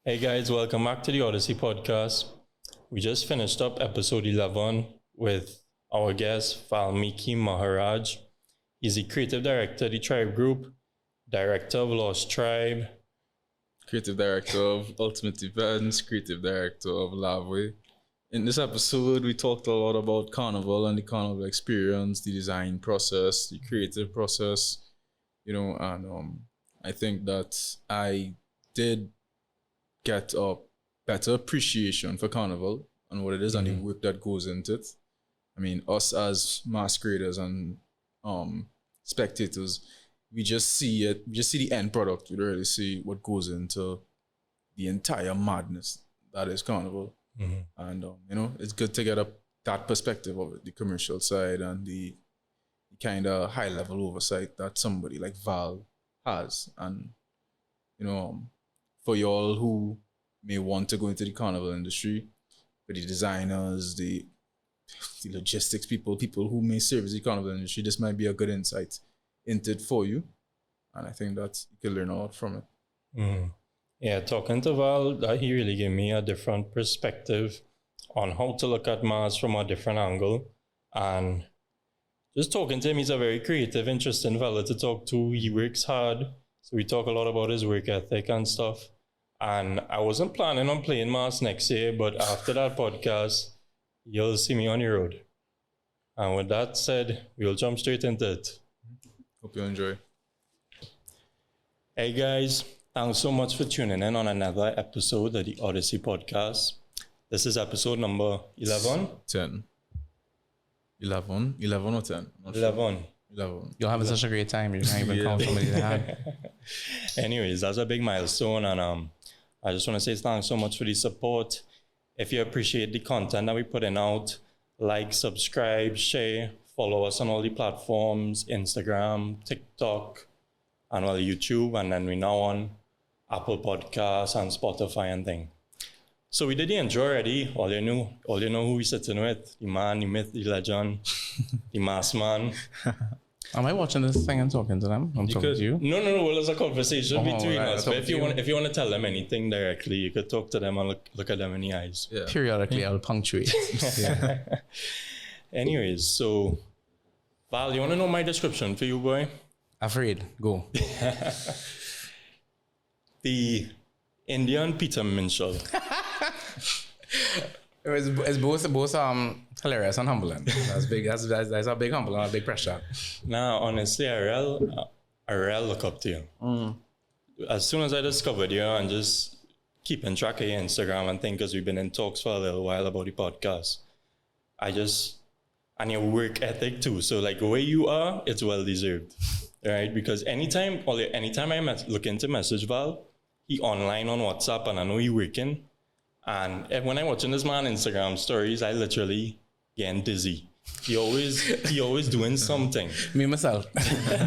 Hey guys, welcome back to the Odyssey podcast. We just finished up episode 11 with our guest, Valmiki Maharaj. He's the creative director of the Tribe Group, director of Lost Tribe, creative director of Ultimate Events, creative director of Lavway. In this episode, we talked a lot about Carnival and the Carnival experience, the design process, the creative process, and I think that I did get a better appreciation for Carnival and what it is and the work that goes into it. I mean, us as masqueraders and spectators, we just see it, we just see the end product. We don't really see what goes into the entire madness that is Carnival. And, it's good to get that perspective of it, the commercial side and the kind of high level oversight that somebody like Val has. And, for y'all who may want to go into the Carnival industry, for the designers, the logistics people who may service the Carnival industry, this might be a good insight into it for you. And I think that you can learn a lot from it. Yeah, talking to Val, he really gave me a different perspective on how to look at Mars from a different angle. And just talking to him, he's a very creative, interesting fellow to talk to. He works hard. So we talk a lot about his work ethic and stuff. And I wasn't planning on playing Mars next year, but after that podcast, you'll see me on the road. And with that said, we'll jump straight into it. Hope you enjoy. Hey guys, thanks so much for tuning in on another episode of the Odyssey podcast. This is episode number 11? 10. 11 or 10? 11. 11. You're having such a great time. You're not even count how many they had. Anyways, that's a big milestone, and I just want to say thanks so much for the support. If you appreciate the content that we put in out, like, subscribe, share, follow us on all the platforms, Instagram, TikTok, and YouTube, and then we now on Apple Podcasts and Spotify and thing. So we did the intro already. All you know who we sitting with. The man, the myth, the legend, the mass man. Am I watching this thing and talking to them? I'm talking to you? No. Well, it's a conversation between right, us. But if you want to tell them anything directly, you could talk to them and look at them in the eyes. Yeah. Periodically, I'll punctuate. Yeah. Anyways, so Val, you want to know my description for you, boy? Afraid. Go. The Indian Peter Minshall. It's both hilarious and humbling. That's big. That's a big humble and a big pressure. Nah, honestly, I real look up to you. As soon as I discovered you and just keeping track of your Instagram and things, because we've been in talks for a little while about the podcast, and your work ethic too. So like the way you are, it's well deserved, right? Because anytime I look into message Val, he online on WhatsApp and I know he working. And when I watching this man Instagram stories, I literally getting dizzy. He always doing something. Me myself,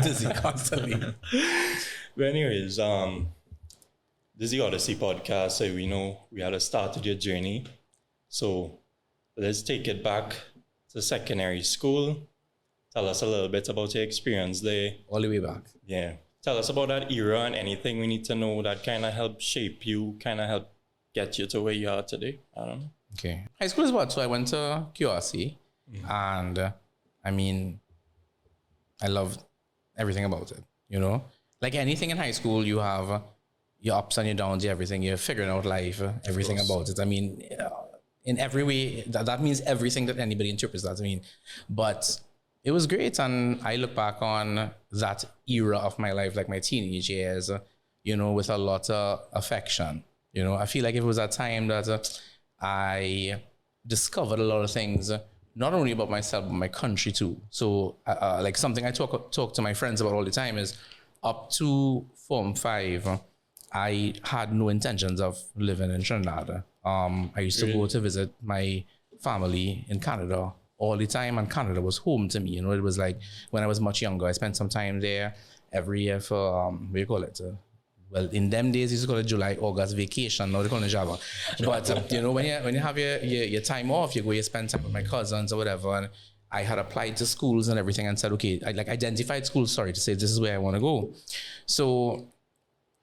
dizzy constantly. But anyways, this is the Odyssey podcast, so we know we had to start your journey. So let's take it back to secondary school. Tell us a little bit about your experience there. All the way back. Yeah. Tell us about that era and anything we need to know that kind of helped shape you, kind of helped get you to where you are today. I don't know. Okay. High school is what? So I went to QRC and I mean, I loved everything about it, Like anything in high school, you have your ups and your downs, everything. You're figuring out life, everything about it. I mean, in every way, that means everything that anybody interprets that. I mean, but it was great. And I look back on that era of my life, like my teenage years, with a lot of affection. I feel like it was a time that I discovered a lot of things, not only about myself, but my country too. So like something I talk to my friends about all the time is up to Form 5, I had no intentions of living in Trinidad. I used to go to visit my family in Canada all the time, and Canada was home to me. It was like when I was much younger, I spent some time there every year for, what do you call it? Well, in them days, you used to call it July, August vacation. Now they call it Java. But, when you have your time off, you spend time with my cousins or whatever. And I had applied to schools and everything and said, okay, I identified schools, to say this is where I want to go. So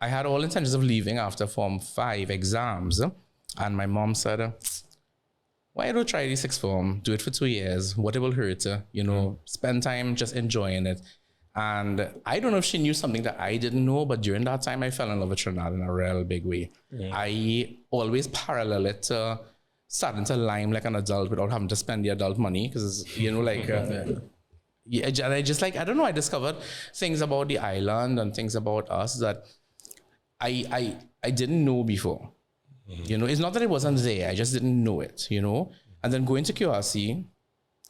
I had all intentions of leaving after Form 5 exams. And my mom said, why don't you try the sixth form? Do it for 2 years. What it will hurt, spend time just enjoying it. And I don't know if she knew something that I didn't know, but during that time, I fell in love with Trinidad in a real big way. I always parallel it to starting to lime like an adult without having to spend the adult money. Because, I just like, I don't know, I discovered things about the island and things about us that I didn't know before. It's not that it wasn't there, I just didn't know it, And then going to QRC,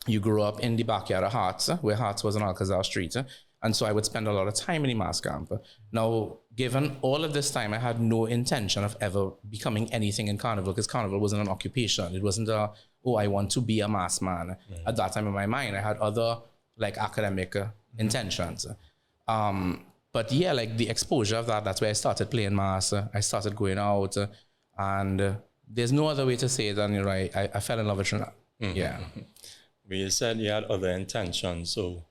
you grew up in the backyard of Hearts, where Hearts was on Alcazar Street. And so I would spend a lot of time in the mass camp. Now, given all of this time, I had no intention of ever becoming anything in Carnival, because Carnival wasn't an occupation. It wasn't I want to be a mass man. At that time in my mind, I had other academic intentions. But yeah, the exposure of that's where I started playing mass. I started going out, and there's no other way to say it than I fell in love with Trinidad. Yeah. But you said you had other intentions. So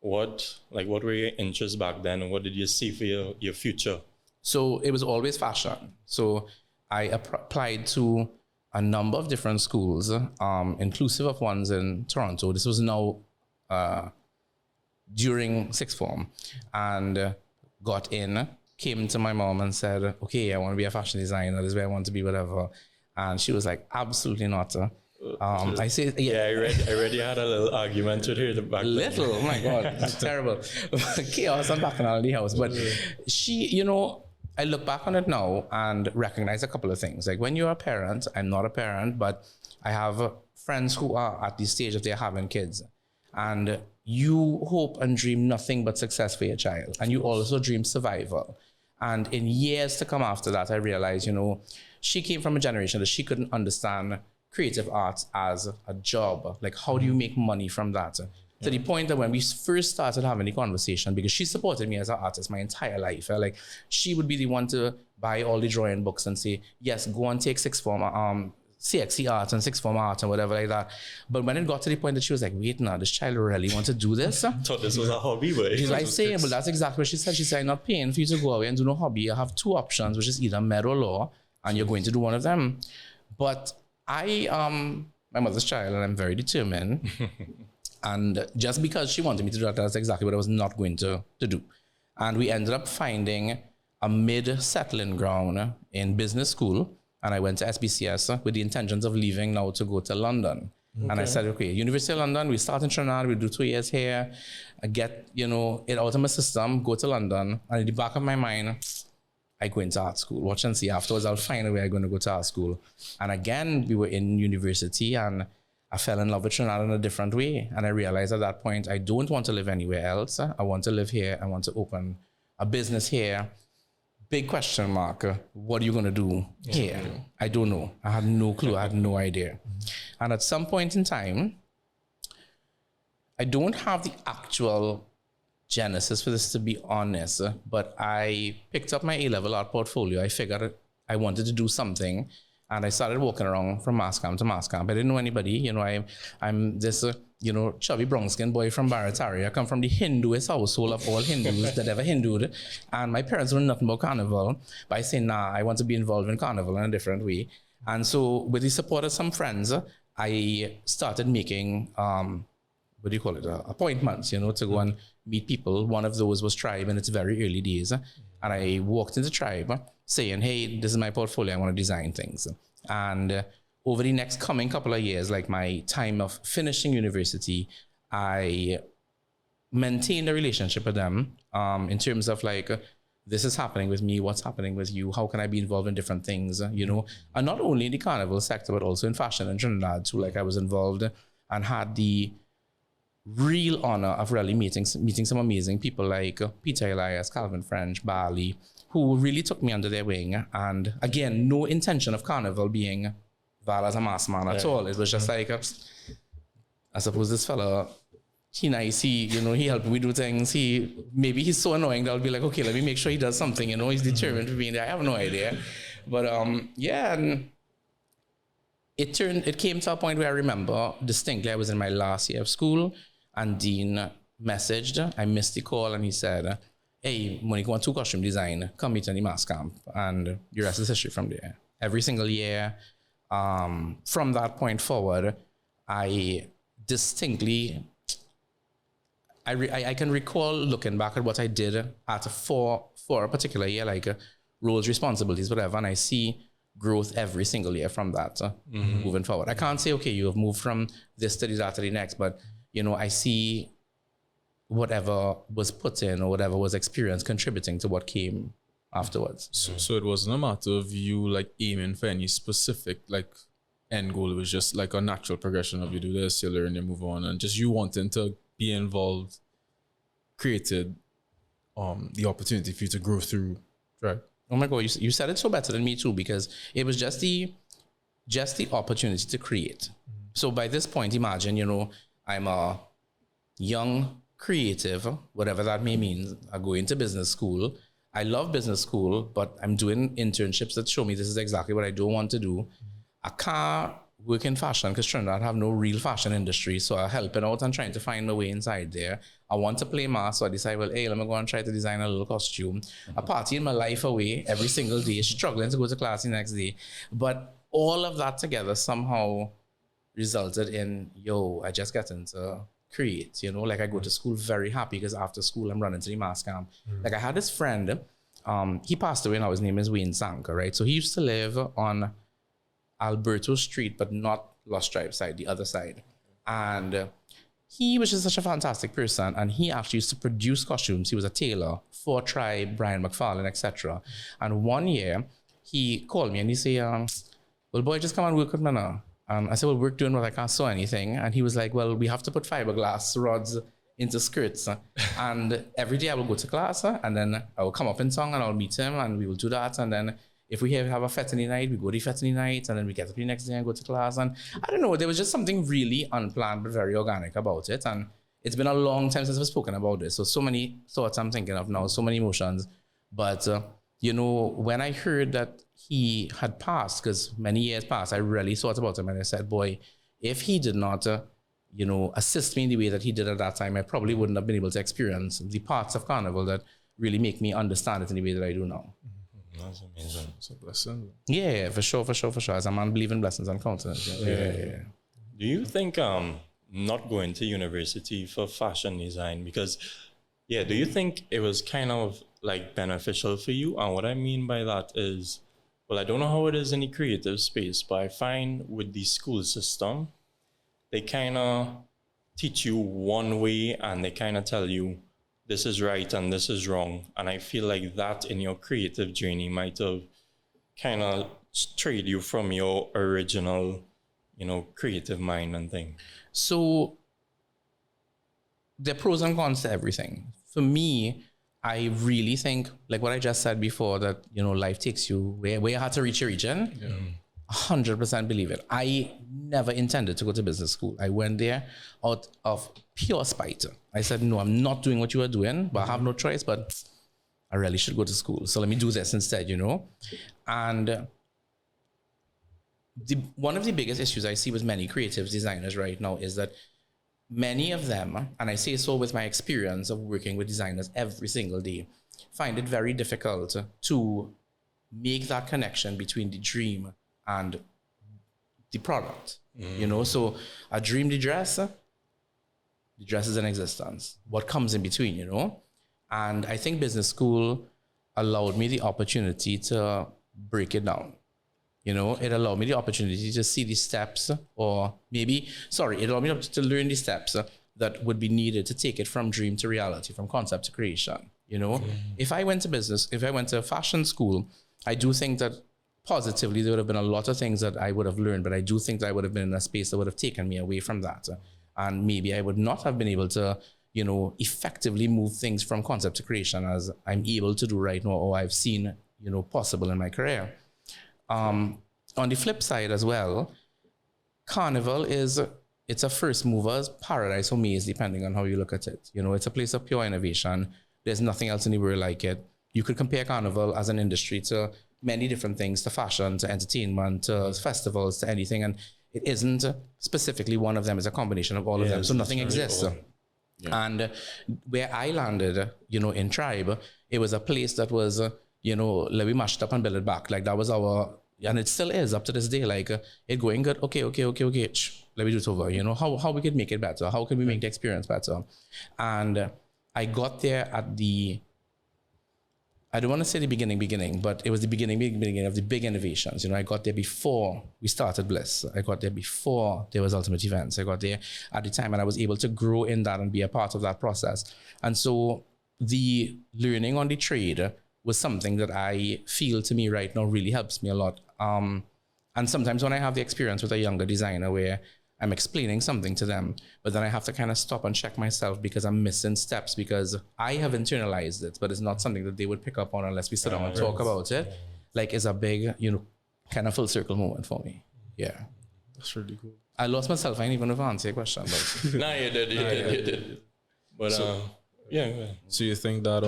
what were your interests back then, and what did you see for your future? So it was always fashion. So I applied to a number of different schools, inclusive of ones in Toronto. This was now during sixth form, and got in, came to my mom and said, okay, I want to be a fashion designer. This is where I want to be, whatever. And she was like, absolutely not. I say, yeah. I already had a little argument with her back then. Little, oh my God, it's terrible. Chaos and bacchanal in the house. But she, I look back on it now and recognize a couple of things. Like when you're a parent, I'm not a parent, but I have friends who are at the stage of they're having kids. And you hope and dream nothing but success for your child. And you also dream survival. And in years to come after that, I realized, she came from a generation that she couldn't understand creative arts as a job. Like, how do you make money from that? To the point that when we first started having the conversation, because she supported me as an artist my entire life, she would be the one to buy all the drawing books and say, yes, go and take sixth form, CXC art and sixth form art and whatever like that. But when it got to the point that she was like, wait now, this child really wants to do this? Thought this was a hobby, but she's like saying, but that's exactly what she said. She said, I'm not paying for you to go away and do no hobby. I have two options, which is either med or law, and you're going to do one of them. But my mother's child, and I'm very determined. And just because she wanted me to do that, that's exactly what I was not going to do. And we ended up finding a mid-settling ground in business school. And I went to SBCS with the intentions of leaving now to go to London. Okay. And I said, okay, University of London, we start in Trinidad, we do 2 years here, I get, it out of my system, go to London. And in the back of my mind, I go into art school. Watch and see. Afterwards, I'll find a way I'm going to go to art school. And again, we were in university and I fell in love with Trinidad in a different way. And I realized at that point, I don't want to live anywhere else. I want to live here. I want to open a business here. Big question mark. What are you going to do here? I don't know. I had no clue. I had no idea. And at some point in time, I don't have the actual genesis for this, to be honest, but I picked up my A-level art portfolio. I figured I wanted to do something, and I started walking around from mass camp to mass camp. I didn't know anybody. I'm this chubby brown skin boy from Barataria. I come from the Hinduist household of all Hindus that ever Hindued, and my parents knew nothing about Carnival. But I say, nah, I want to be involved in Carnival in a different way. And so with the support of some friends, I started making appointments, to go and meet people. One of those was Tribe in its very early days. And I walked into Tribe saying, hey, this is my portfolio, I want to design things. And over the next coming couple of years, like my time of finishing university, I maintained a relationship with them in terms of this is happening with me, what's happening with you, how can I be involved in different things, and not only in the Carnival sector, but also in fashion in Trinidad too. I was involved and had the real honor of really meeting some amazing people like Peter Elias, Calvin French, Bali, who really took me under their wing. And again, no intention of Carnival being Val as a mass man at all. It was just I suppose this fella, he nice, he helped me do things. Maybe he's so annoying that I'll be like, okay, let me make sure he does something, he's determined to be in there. I have no idea. But and it came to a point where I remember distinctly I was in my last year of school, and Dean messaged. I missed the call, and he said, hey, Monica wants to costume design, come meet in the mass camp. And the rest is history from there. Every single year, from that point forward, I distinctly, I can recall looking back at what I did for a particular year, like roles, responsibilities, whatever, and I see growth every single year from that moving forward. I can't say, okay, you have moved from this to that to the next, but, you know, I see whatever was put in or whatever was experienced contributing to what came afterwards. So it wasn't a matter of you like aiming for any specific like end goal. It was just like a natural progression of you do this, you learn, you move on, and just you wanting to be involved created the opportunity for you to grow through, right? Oh my God, you said it so better than me too, because it was just the opportunity to create. So by this point, imagine, you know, I'm a young creative, whatever that may mean. I go into business school. I love business school, but I'm doing internships that show me this is exactly what I don't want to do. I can't work in fashion because Trinidad have no real fashion industry. So I'm helping out and trying to find my way inside there. I want to play mass, so I decide, well, hey, let me go and try to design a little costume. I party my life away every single day, struggling to go to class the next day. But all of that together somehow resulted in, I just got into create, you know, like I go to school very happy because after school I'm running to the mass camp. Like I had this friend, he passed away now, his name is Wayne Sanka, right? So he used to live on Alberto Street, but not Lost Drive side, the other side. And he was just such a fantastic person, and he actually used to produce costumes. He was a tailor for Tribe, Brian McFarlane, etc. And one year he called me and he said, well, boy, just come and work with me now. I said, well, we're doing what I can't sew anything. And he was like, well, we have to put fiberglass rods into skirts. And every day I will go to class, and then I will come up in song and I'll meet him and we will do that. And then if we have a fetany night, we go to fetany night, and then we get up the next day and go to class. And I don't know, there was just something really unplanned but very organic about it. And it's been a long time since I've spoken about this. So many thoughts I'm thinking of now, so many emotions. But, you know, when I heard that he had passed, because many years passed, I really thought about him and I said, boy, if he did not, assist me in the way that he did at that time, I probably wouldn't have been able to experience the parts of Carnival that really make me understand it in the way that I do now. That's amazing. It's a blessing. Yeah, for sure. As a man believing blessings and countenance. Yeah. Do you think not going to university for fashion design, because do you think it was kind of like beneficial for you? And what I mean by that is, well, I don't know how it is in the creative space, but I find with the school system, they kind of teach you one way and they kind of tell you this is right and this is wrong. And I feel like that in your creative journey might have kind of strayed you from your original, creative mind and thing. So there are pros and cons to everything. For me, I really think, like what I just said before, that, life takes you where you had to reach your region. 100% believe it. I never intended to go to business school. I went there out of pure spite. I said, no, I'm not doing what you are doing, but I have no choice, but I really should go to school. So let me do this instead, And one of the biggest issues I see with many creative designers right now is that many of them, and I say so with my experience of working with designers every single day, find it very difficult to make that connection between the dream and the product. So a dream, the dress is in existence. What comes in between, And I think business school allowed me the opportunity to break it down. It allowed me the opportunity to see the steps, it allowed me to learn the steps that would be needed to take it from dream to reality, from concept to creation. If I went to fashion school, I do think that positively there would have been a lot of things that I would have learned, but I do think that I would have been in a space that would have taken me away from that. And maybe I would not have been able to, effectively move things from concept to creation as I'm able to do right now, or I've seen, possible in my career. On the flip side as well, Carnival it's a first mover's paradise for me, depending on how you look at it. It's a place of pure innovation. There's nothing else in the world like it. You could compare Carnival as an industry to many different things, to fashion, to entertainment, to festivals, to anything. And it isn't specifically one of them. It's a combination of all of them. So nothing exists. And where I landed, in Tribe, it was a place that was, like we mashed up and built it back. Like that was our, and it still is up to this day. Like it going good. Okay. Let me do it over. How we could make it better. How can we make the experience better? And I got there at I don't want to say the beginning, but it was the beginning of the big innovations. I got there before we started Bliss. I got there before there was Ultimate Events. I got there at the time, and I was able to grow in that and be a part of that process. And so the learning on the trade was something that I feel to me right now really helps me a lot. And sometimes when I have the experience with a younger designer where I'm explaining something to them, but then I have to kind of stop and check myself because I'm missing steps because I have internalized it, but it's not something that they would pick up on unless we sit down and talk about it. Like it's a big, kind of full circle moment for me. Yeah. That's really cool. I lost myself. I didn't even know if I answered your question. But No, you did. But yeah. So you think that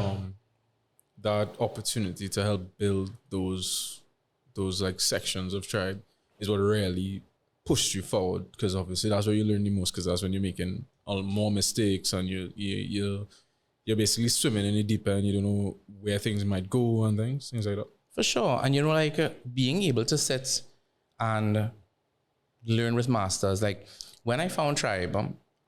that opportunity to help build those like sections of Tribe is what really pushed you forward, because obviously that's where you learn the most, because that's when you're making more mistakes and you're basically swimming in the deep end. You don't know where things might go and things like that. For sure. And being able to sit and learn with masters, like when I found Tribe,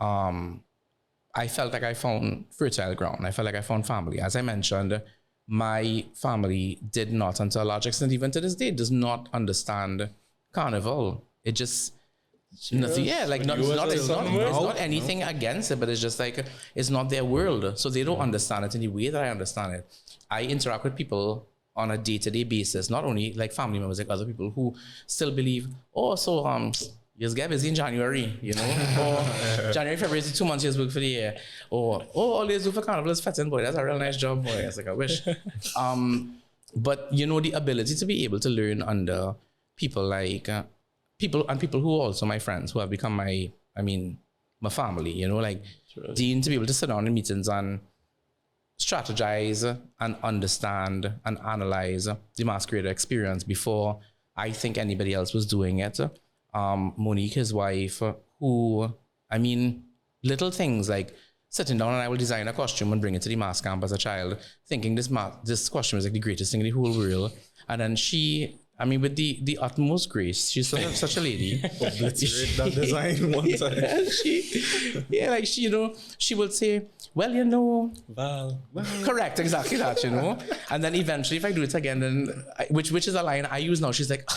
I felt like I found fertile ground. I felt like I found family. As I mentioned, my family did not, and to a large extent, even to this day, does not understand Carnival. It just nothing. Yeah, like it's not anything against it, but it's just like it's not their world, so they don't understand it in the way that I understand it. I interact with people on a day-to-day basis, not only like family members, like other people who still believe, you just get busy in January, or January, February is 2 months you just work for the year, or all you do for Carnival is fetting, boy, that's a real nice job, boy. It's like I wish. But the ability to be able to learn under people like people who are also my friends, who have become my family, Sure. Dean, to be able to sit down in meetings and strategize and understand and analyze the masquerader experience before I think anybody else was doing it. Monique, his wife, who, little things like sitting down and I will design a costume and bring it to the mass camp as a child, thinking this costume is like the greatest thing in the whole world. And then she, with the utmost grace, she's such a lady. Obliterate that design one time. She would say, well, Val. correct, exactly that, And then eventually, if I do it again, then which is a line I use now. She's like,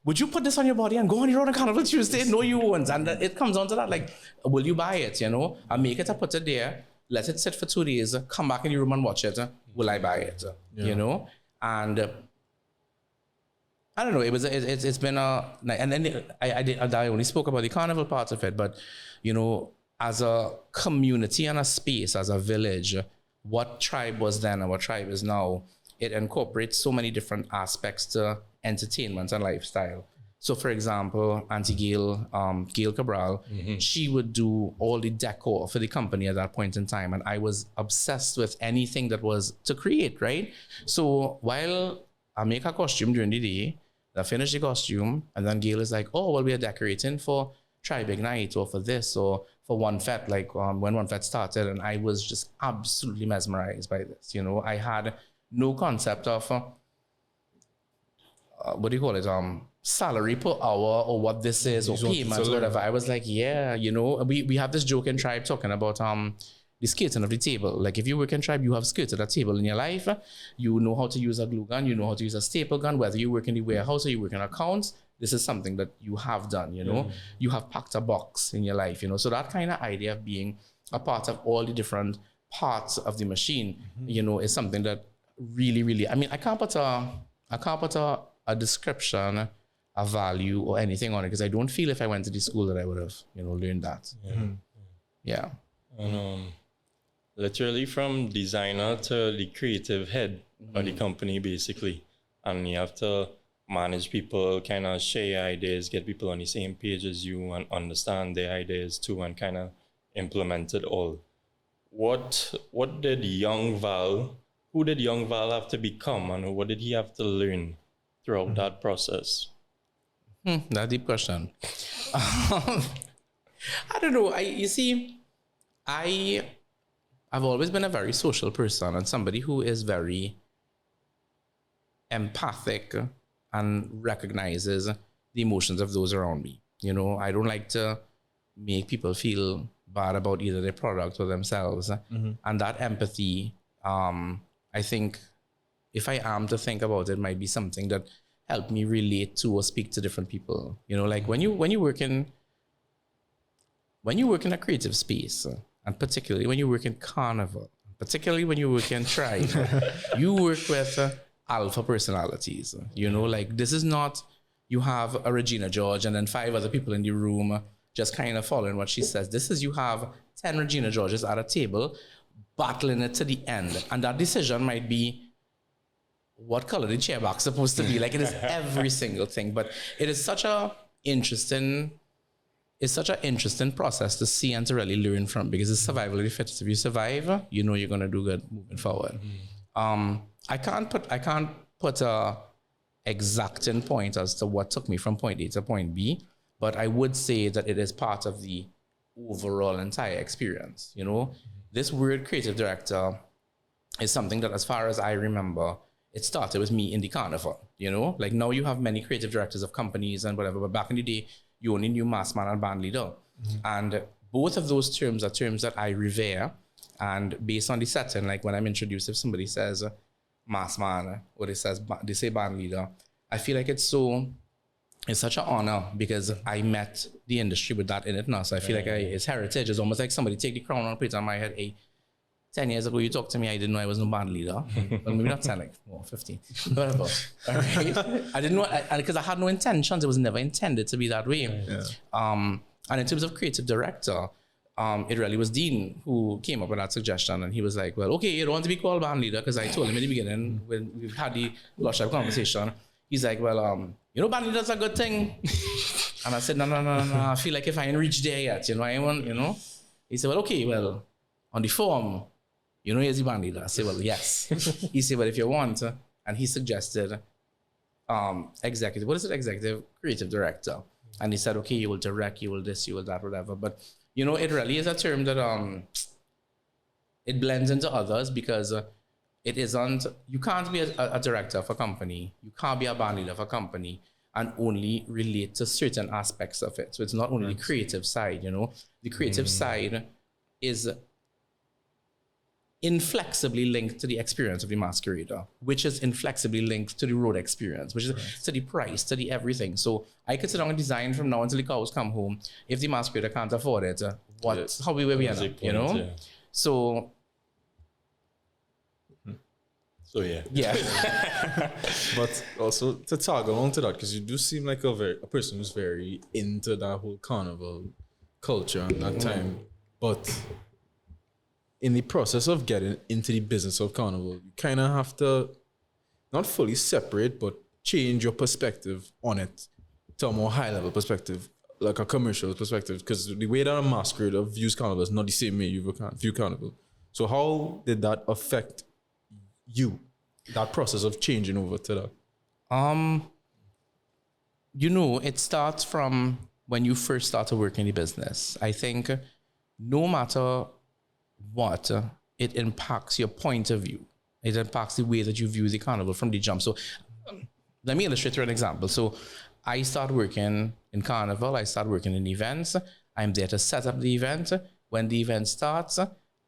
would you put this on your body and go on your own on Carnival Tuesday? No, you won't. And it comes down to that, like, will you buy it, I make it, I put it there, let it sit for 2 days, come back in your room and watch it. Will I buy it? And I don't know. It's been and then I only spoke about the Carnival part of it, but as a community and a space, as a village, what Tribe was then and what Tribe is now, it incorporates so many different aspects to entertainment and lifestyle. So, for example, Auntie Gail Cabral, she would do all the decor for the company at that point in time, and I was obsessed with anything that was to create, right? So while I make a costume during the day, I finish the costume, and then Gail is like, oh, well, we are decorating for Tribe Ignite or for this or for One Fet, like when One Fet started, and I was just absolutely mesmerized by this. I had no concept of what do you call it? Salary per hour or what this is, or payments or whatever. I was like, yeah, we have this joke in Tribe talking about the skirting of the table. Like if you work in Tribe, you have skirted a table in your life. You know how to use a glue gun. You know how to use a staple gun. Whether you work in the warehouse or you work in accounts, this is something that you have done. You have packed a box in your life. So that kind of idea of being a part of all the different parts of the machine, is something that really, really. I can't put a description, a value, or anything on it, because I don't feel if I went to the school that I would have, learned that. Yeah. And literally from designer to the creative head of the company, basically. And you have to manage people, kind of share ideas, get people on the same page as you and understand their ideas too, and kind of implement it all. What did young Val, who did young Val have to become, and what did he have to learn throughout that process? That's a deep question. I don't know. I've always been a very social person and somebody who is very empathic and recognizes the emotions of those around me. You know, I don't like to make people feel bad about either their product or themselves. And that empathy, I think if I am to think about it, might be something that helped me relate to or speak to different people. You know, like when you work in a creative space, and particularly when you work in Carnival, particularly when you work in Tribe, you work with alpha personalities. You know, like this is not, you have a Regina George and then 5 other people in the room just kind of following what she says. This is, you have 10 Regina Georges at a table battling it to the end. And that decision might be, what color the chair back supposed to be? Like, it is every single thing. But it is such a interesting, it's such an interesting process to see and to really learn from, because it's survival of the fittest. If you survive, you know you're gonna do good moving forward. I can't put a exacting point as to what took me from point A to point B, but I would say that it is part of the overall entire experience. You know, this word creative director is something that, as far as I remember, it started with me in the Carnival. You know, like now you have many creative directors of companies and whatever, but back in the day, you only knew mass man and band leader. And both of those terms are terms that I revere. And based on the setting, like when I'm introduced, if somebody says mass man or they say band leader, I feel like it's such an honor, because I met the industry with that in it now. So I feel like it's heritage. It's almost like somebody take the crown and put it on my head. Hey, 10 years ago, you talked to me, I didn't know I was no band leader. Well, maybe not 10, like 15. Whatever. All right. I didn't know, because I had no intentions. It was never intended to be that way. And in terms of creative director, it really was Dean who came up with that suggestion. And he was like, well, okay, you don't want to be called band leader, because I told him in the beginning, when we had the Lush Live conversation, he's like, well, you know, band leader's a good thing. And I said, no. I feel like if I ain't reached there yet, you know, I want, you know. He said, well, okay, well, on the form, you know, he's the band leader. I said, well, yes. He said, well, if you want, and he suggested executive, what is it, executive creative director. And he said, okay, you will direct, you will this, you will that, whatever. But, you know, it really is a term that it blends into others, because it isn't, you can't be a director of a company, you can't be a band leader of a company and only relate to certain aspects of it. So it's not only the creative side, you know. The creative side is inflexibly linked to the experience of the masquerader, which is inflexibly linked to the road experience, which is to the price, to the everything. So I could sit down and design from now until the cows come home. If the masquerader can't afford it, how we end up, you know? Yeah. So yeah. But also to tag along to that, because you do seem like a person who's very into that whole Carnival culture and that time. But in the process of getting into the business of Carnival, you kind of have to not fully separate, but change your perspective on it to a more high level perspective, like a commercial perspective, because the way that a masquerader views Carnival is not the same way you view Carnival. So how did that affect you, that process of changing over to that? You know, it starts from when you first start to work in the business. I think no matter what, it impacts your point of view. It impacts the way that you view the Carnival from the jump. So let me illustrate through an example. So I start working in Carnival, I start working in events. I'm there to set up the event. When the event starts,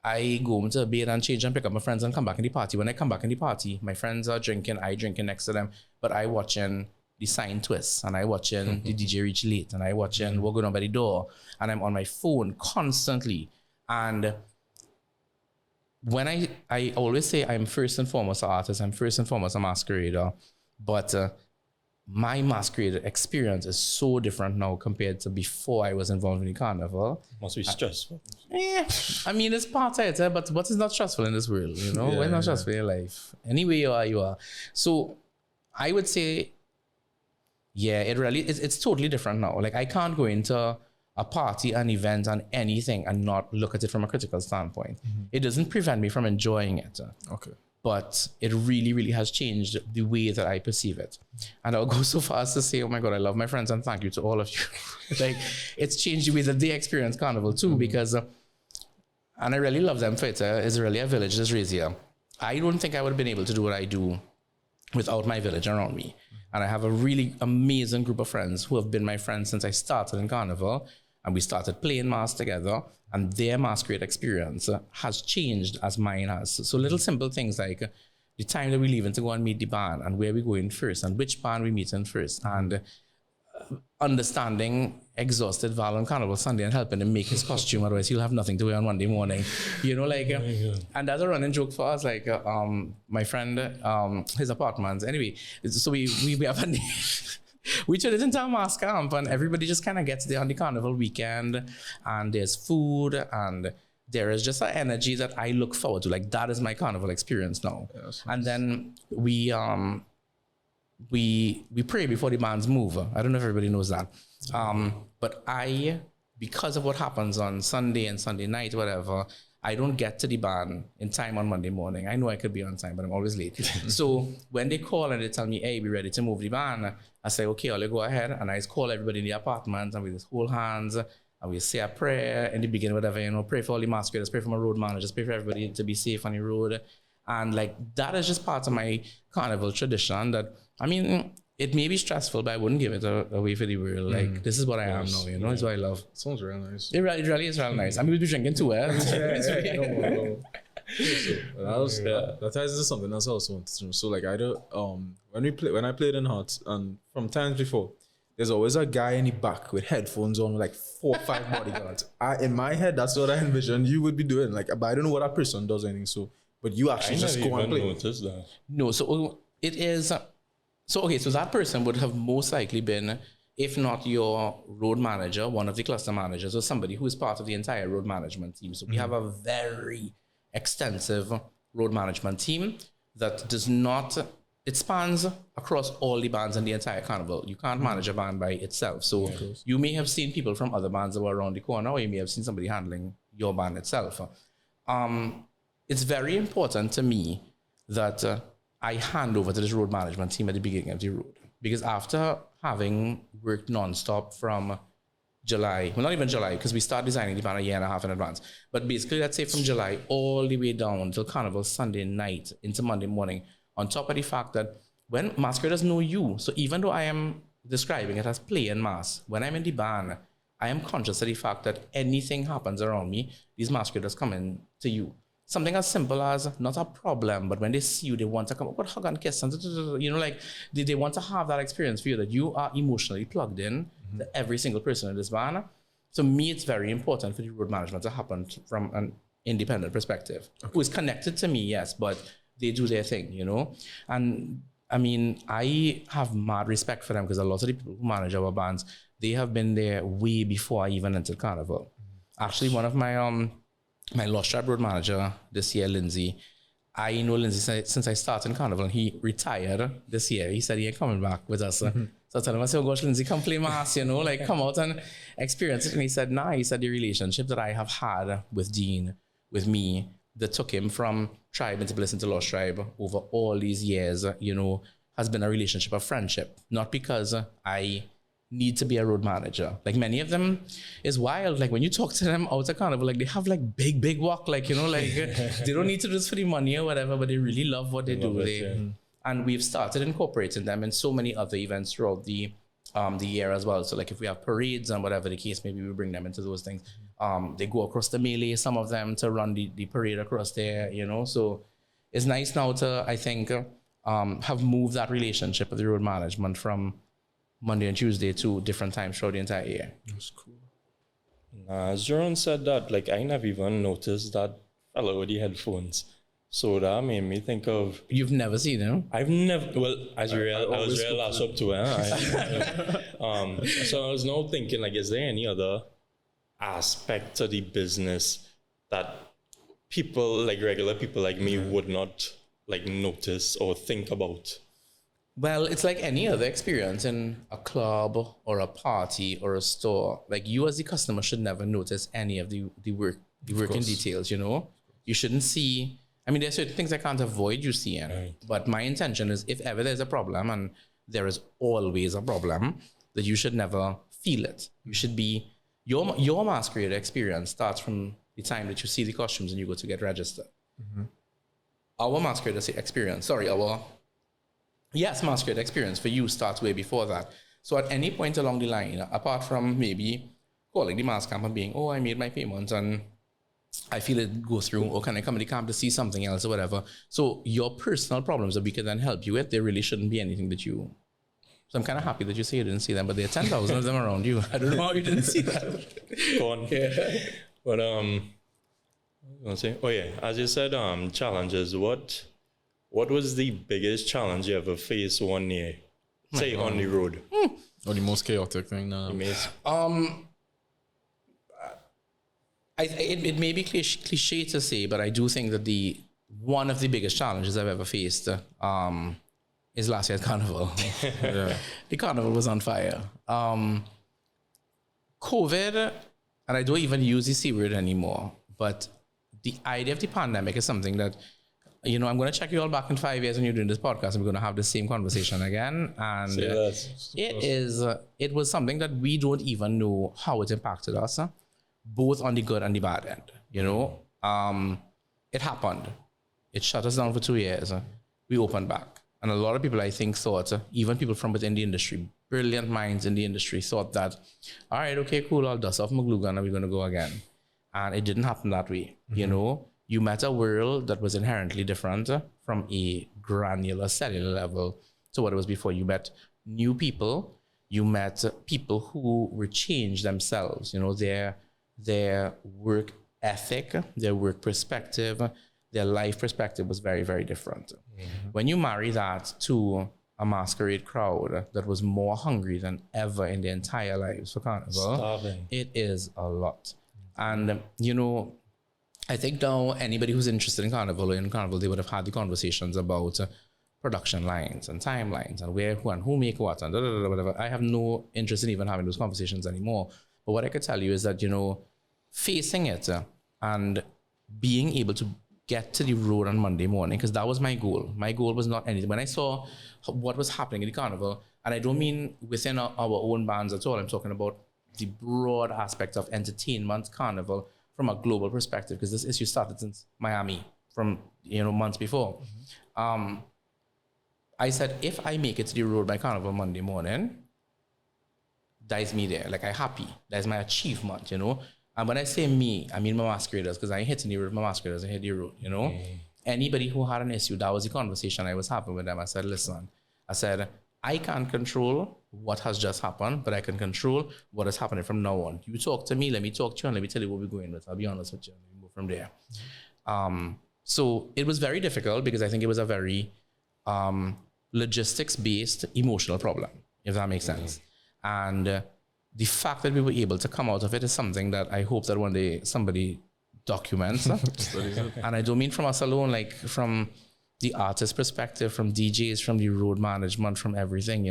I go into a bed and change and pick up my friends and come back in the party. When I come back in the party, my friends are drinking, I drinking next to them, but I watching the sign twist, and I watching the DJ reach late, and I watching what going on by the door, and I'm on my phone constantly. And when I always say I'm first and foremost an artist, I'm first and foremost a masquerader, but my masquerade experience is so different now compared to before I was involved in the Carnival. Must be stressful. I mean, it's part of it, but what is not stressful in this world, you know? What's not stressful in your life? Anyway you are. So I would say, yeah, it's totally different now. Like, I can't go into a party, an event, and anything and not look at it from a critical standpoint. It doesn't prevent me from enjoying it. Okay. But it really, really has changed the way that I perceive it. And I'll go so far as to say, oh my God, I love my friends and thank you to all of you. Like, it's changed the way that they experience Carnival too, because And I really love them for it. It's really a village that's raised here. I don't think I would have been able to do what I do without my village around me. And I have a really amazing group of friends who have been my friends since I started in Carnival. And we started playing mass together. And their masquerade experience has changed as mine has. So little simple things like the time that we leaving to go and meet the band and where we going first and which band we meeting first. And understanding exhausted Val on Carnival Sunday and helping him make his costume, otherwise he'll have nothing to wear on Monday morning. You know, like, and that's a running joke for us. Like, my friend, his apartment. Anyway, so we have a we turn it into a mass camp, and everybody just kind of gets there on the Carnival weekend, and there's food, and there is just an energy that I look forward to. Like, that is my Carnival experience now. Yes. And then we pray before the bands move. I don't know if everybody knows that. But because of what happens on Sunday and Sunday night, whatever, I don't get to the band in time on Monday morning. I know I could be on time, but I'm always late. So when they call and they tell me, hey, we're ready to move the band, I say, okay, I'll go ahead. And I call everybody in the apartment, and we just hold hands, and we say a prayer in the beginning, whatever, you know, pray for all the masqueraders, pray for my road managers, pray for everybody to be safe on the road. And like, that is just part of my Carnival tradition that, I mean, it may be stressful, but I wouldn't give it away for the world. Like, this is what I am now, you know, it's what I love. Sounds real nice. It really is real nice. I mean, we'll be drinking too, eh? That ties into something else I also wanted to know. So like, I don't, when I played in Hearts, and from times before, there's always a guy in the back with headphones on, with like 4 or 5 bodyguards. In my head, that's what I envisioned you would be doing. Like, but I don't know what that person does anything. So, but you actually just go and play. Noticed that. No, so it is. So, okay, so that person would have most likely been, if not your road manager, one of the cluster managers, or somebody who is part of the entire road management team. So we have a very extensive road management team that does not, it spans across all the bands in the entire Carnival. You can't manage a band by itself. So you may have seen people from other bands that were around the corner, or you may have seen somebody handling your band itself. It's very important to me that I hand over to this road management team at the beginning of the road. Because after having worked nonstop from July, well, not even July, because we start designing the band a year and a half in advance. But basically, let's say from July all the way down until Carnival Sunday night into Monday morning, on top of the fact that when masqueraders know you, so even though I am describing it as play and mass, when I'm in the band, I am conscious of the fact that anything happens around me, these masqueraders come in to you. Something as simple as, not a problem, but when they see you, they want to come up, hug and kiss, and you know, like, they want to have that experience for you, that you are emotionally plugged in to every single person in this band. So me, it's very important for the road management to happen from an independent perspective, who is connected to me, yes, but they do their thing, you know? And I mean, I have mad respect for them, because a lot of the people who manage our bands, they have been there way before I even entered Carnival. Actually, one of my Lost Tribe road manager this year, Lindsay, I know Lindsay since I started in Carnival, and he retired this year. He said he ain't coming back with us. So I told him, I said, oh gosh, Lindsay, come play mass, you know, like, come out and experience it. And he said, nah, he said the relationship that I have had with Dean, with me, that took him from Tribe into Bliss into Lost Tribe over all these years, you know, has been a relationship of friendship. Not because I need to be a road manager. Like, many of them is wild. Like, when you talk to them out at Carnival, like, they have like big walk, like, you know, like they don't need to do this for the money or whatever, but they really love what they do. And we've started incorporating them in so many other events throughout the year as well. So like, if we have parades and whatever the case, maybe we bring them into those things. They go across the melee, some of them, to run the parade across there, you know. So it's nice now to, I think, have moved that relationship with the road management from Monday and Tuesday to different times throughout the entire year. That's cool. As Jerome said that, like, I never even noticed that fellow with the headphones. So that made me think of... You've never seen him? I've never... Well, I was real last up to it. So I was now thinking, like, is there any other aspect to the business that people, like regular people like me, would not, like, notice or think about? Well, it's like any other experience in a club or a party or a store. Like, you as the customer should never notice any of the working details, you know? You shouldn't see... I mean, there's certain things I can't avoid you seeing. Right. But my intention is, if ever there's a problem, and there is always a problem, that you should never feel it. You should be... Your masquerade experience starts from the time that you see the costumes and you go to get registered. Our masquerade experience, masquerade experience for you starts way before that. So at any point along the line, apart from maybe calling the mass camp and being, oh, I made my payment and I feel it go through, or can I come to the camp to see something else or whatever. So your personal problems that we can then help you with, there really shouldn't be anything that you... So I'm kind of happy that you say you didn't see them, but there are 10,000 of them around you. I don't know how you didn't see that. Go on. Yeah. But I was gonna say, as you said, challenges. What was the biggest challenge you ever faced one year? Say on the road. Or the most chaotic thing now? It may be cliche to say, but I do think that one of the biggest challenges I've ever faced is last year's Carnival. Yeah. The Carnival was on fire. COVID, and I don't even use the C word anymore, but the idea of the pandemic is something that, I'm going to check you all back in 5 years when you're doing this podcast, and we're going to have the same conversation again. And it was something that we don't even know how it impacted us, both on the good and the bad end. It happened. It shut us down for 2 years. We opened back. And a lot of people, I think, thought, even people from within the industry, brilliant minds in the industry, thought that, all right, okay, cool, I'll dust off my glue gun and we're going to go again. And it didn't happen that way. You met a world that was inherently different from a granular cellular level to what it was before. You met new people. You met people who were changed themselves. Their work ethic, their work perspective, their life perspective was very, very different. When you marry that to a masquerade crowd that was more hungry than ever in their entire lives for Carnival, starving. It is a lot. And, I think now anybody who's interested in Carnival, they would have had the conversations about production lines and timelines and where, who, and who make what and whatever. I have no interest in even having those conversations anymore. But what I could tell you is that, facing it and being able to get to the road on Monday morning, because that was my goal. My goal was not anything. When I saw what was happening in the Carnival, and I don't mean within our own bands at all, I'm talking about the broad aspect of entertainment, Carnival, from a global perspective, because this issue started since Miami, from months before. I said, if I make it to the road by Carnival Monday morning, that is me there. Like, I'm happy. That's my achievement, And when I say me, I mean my masqueraders, because I ain't hitting the road, my masqueraders, I hit the road, Anybody who had an issue, that was the conversation I was having with them. I said, listen, I can't control what has just happened, but I can control what is happening from now on. You talk to me, let me talk to you, and let me tell you what we're going with. I'll be honest with you, and we move from there. So it was very difficult because I think it was a very logistics-based emotional problem, if that makes sense. And the fact that we were able to come out of it is something that I hope that one day somebody documents. And I don't mean from us alone, like from the artist perspective, from DJs, from the road management, from everything,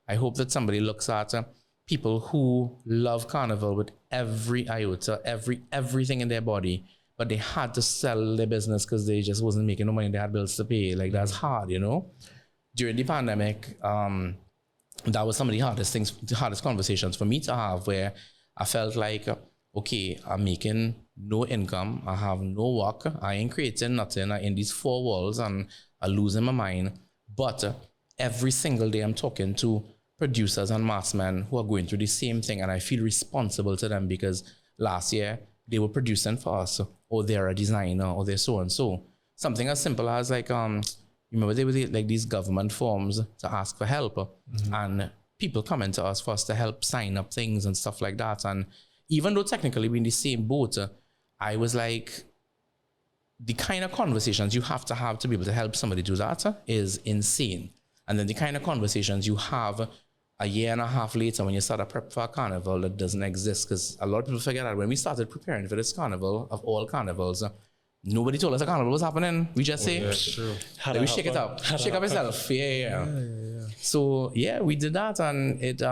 I hope that somebody looks at people who love Carnival with every iota, everything in their body, but they had to sell their business because they just wasn't making no money. They had bills to pay. Like, that's hard, During the pandemic, that was some of the hardest conversations for me to have, where I felt like, okay, I'm making no income. I have no work. I ain't creating nothing. I'm in these four walls and I'm losing my mind. But every single day I'm talking to producers and massmen who are going through the same thing, and I feel responsible to them because last year they were producing for us, or they're a designer, or they're so and so. Something as simple as like, remember they were like these government forms to ask for help, and people coming to us for us to help sign up things and stuff like that. And even though technically we're in the same boat, I was like, the kind of conversations you have to be able to help somebody do that is insane. And then the kind of conversations you have a year and a half later when you start a prep for a carnival that doesn't exist, because a lot of people forget that when we started preparing for this carnival, of all carnivals, nobody told us a carnival was happening. We just say, let me shake it up. Shake up yourself. Yeah. So yeah, we did that, and it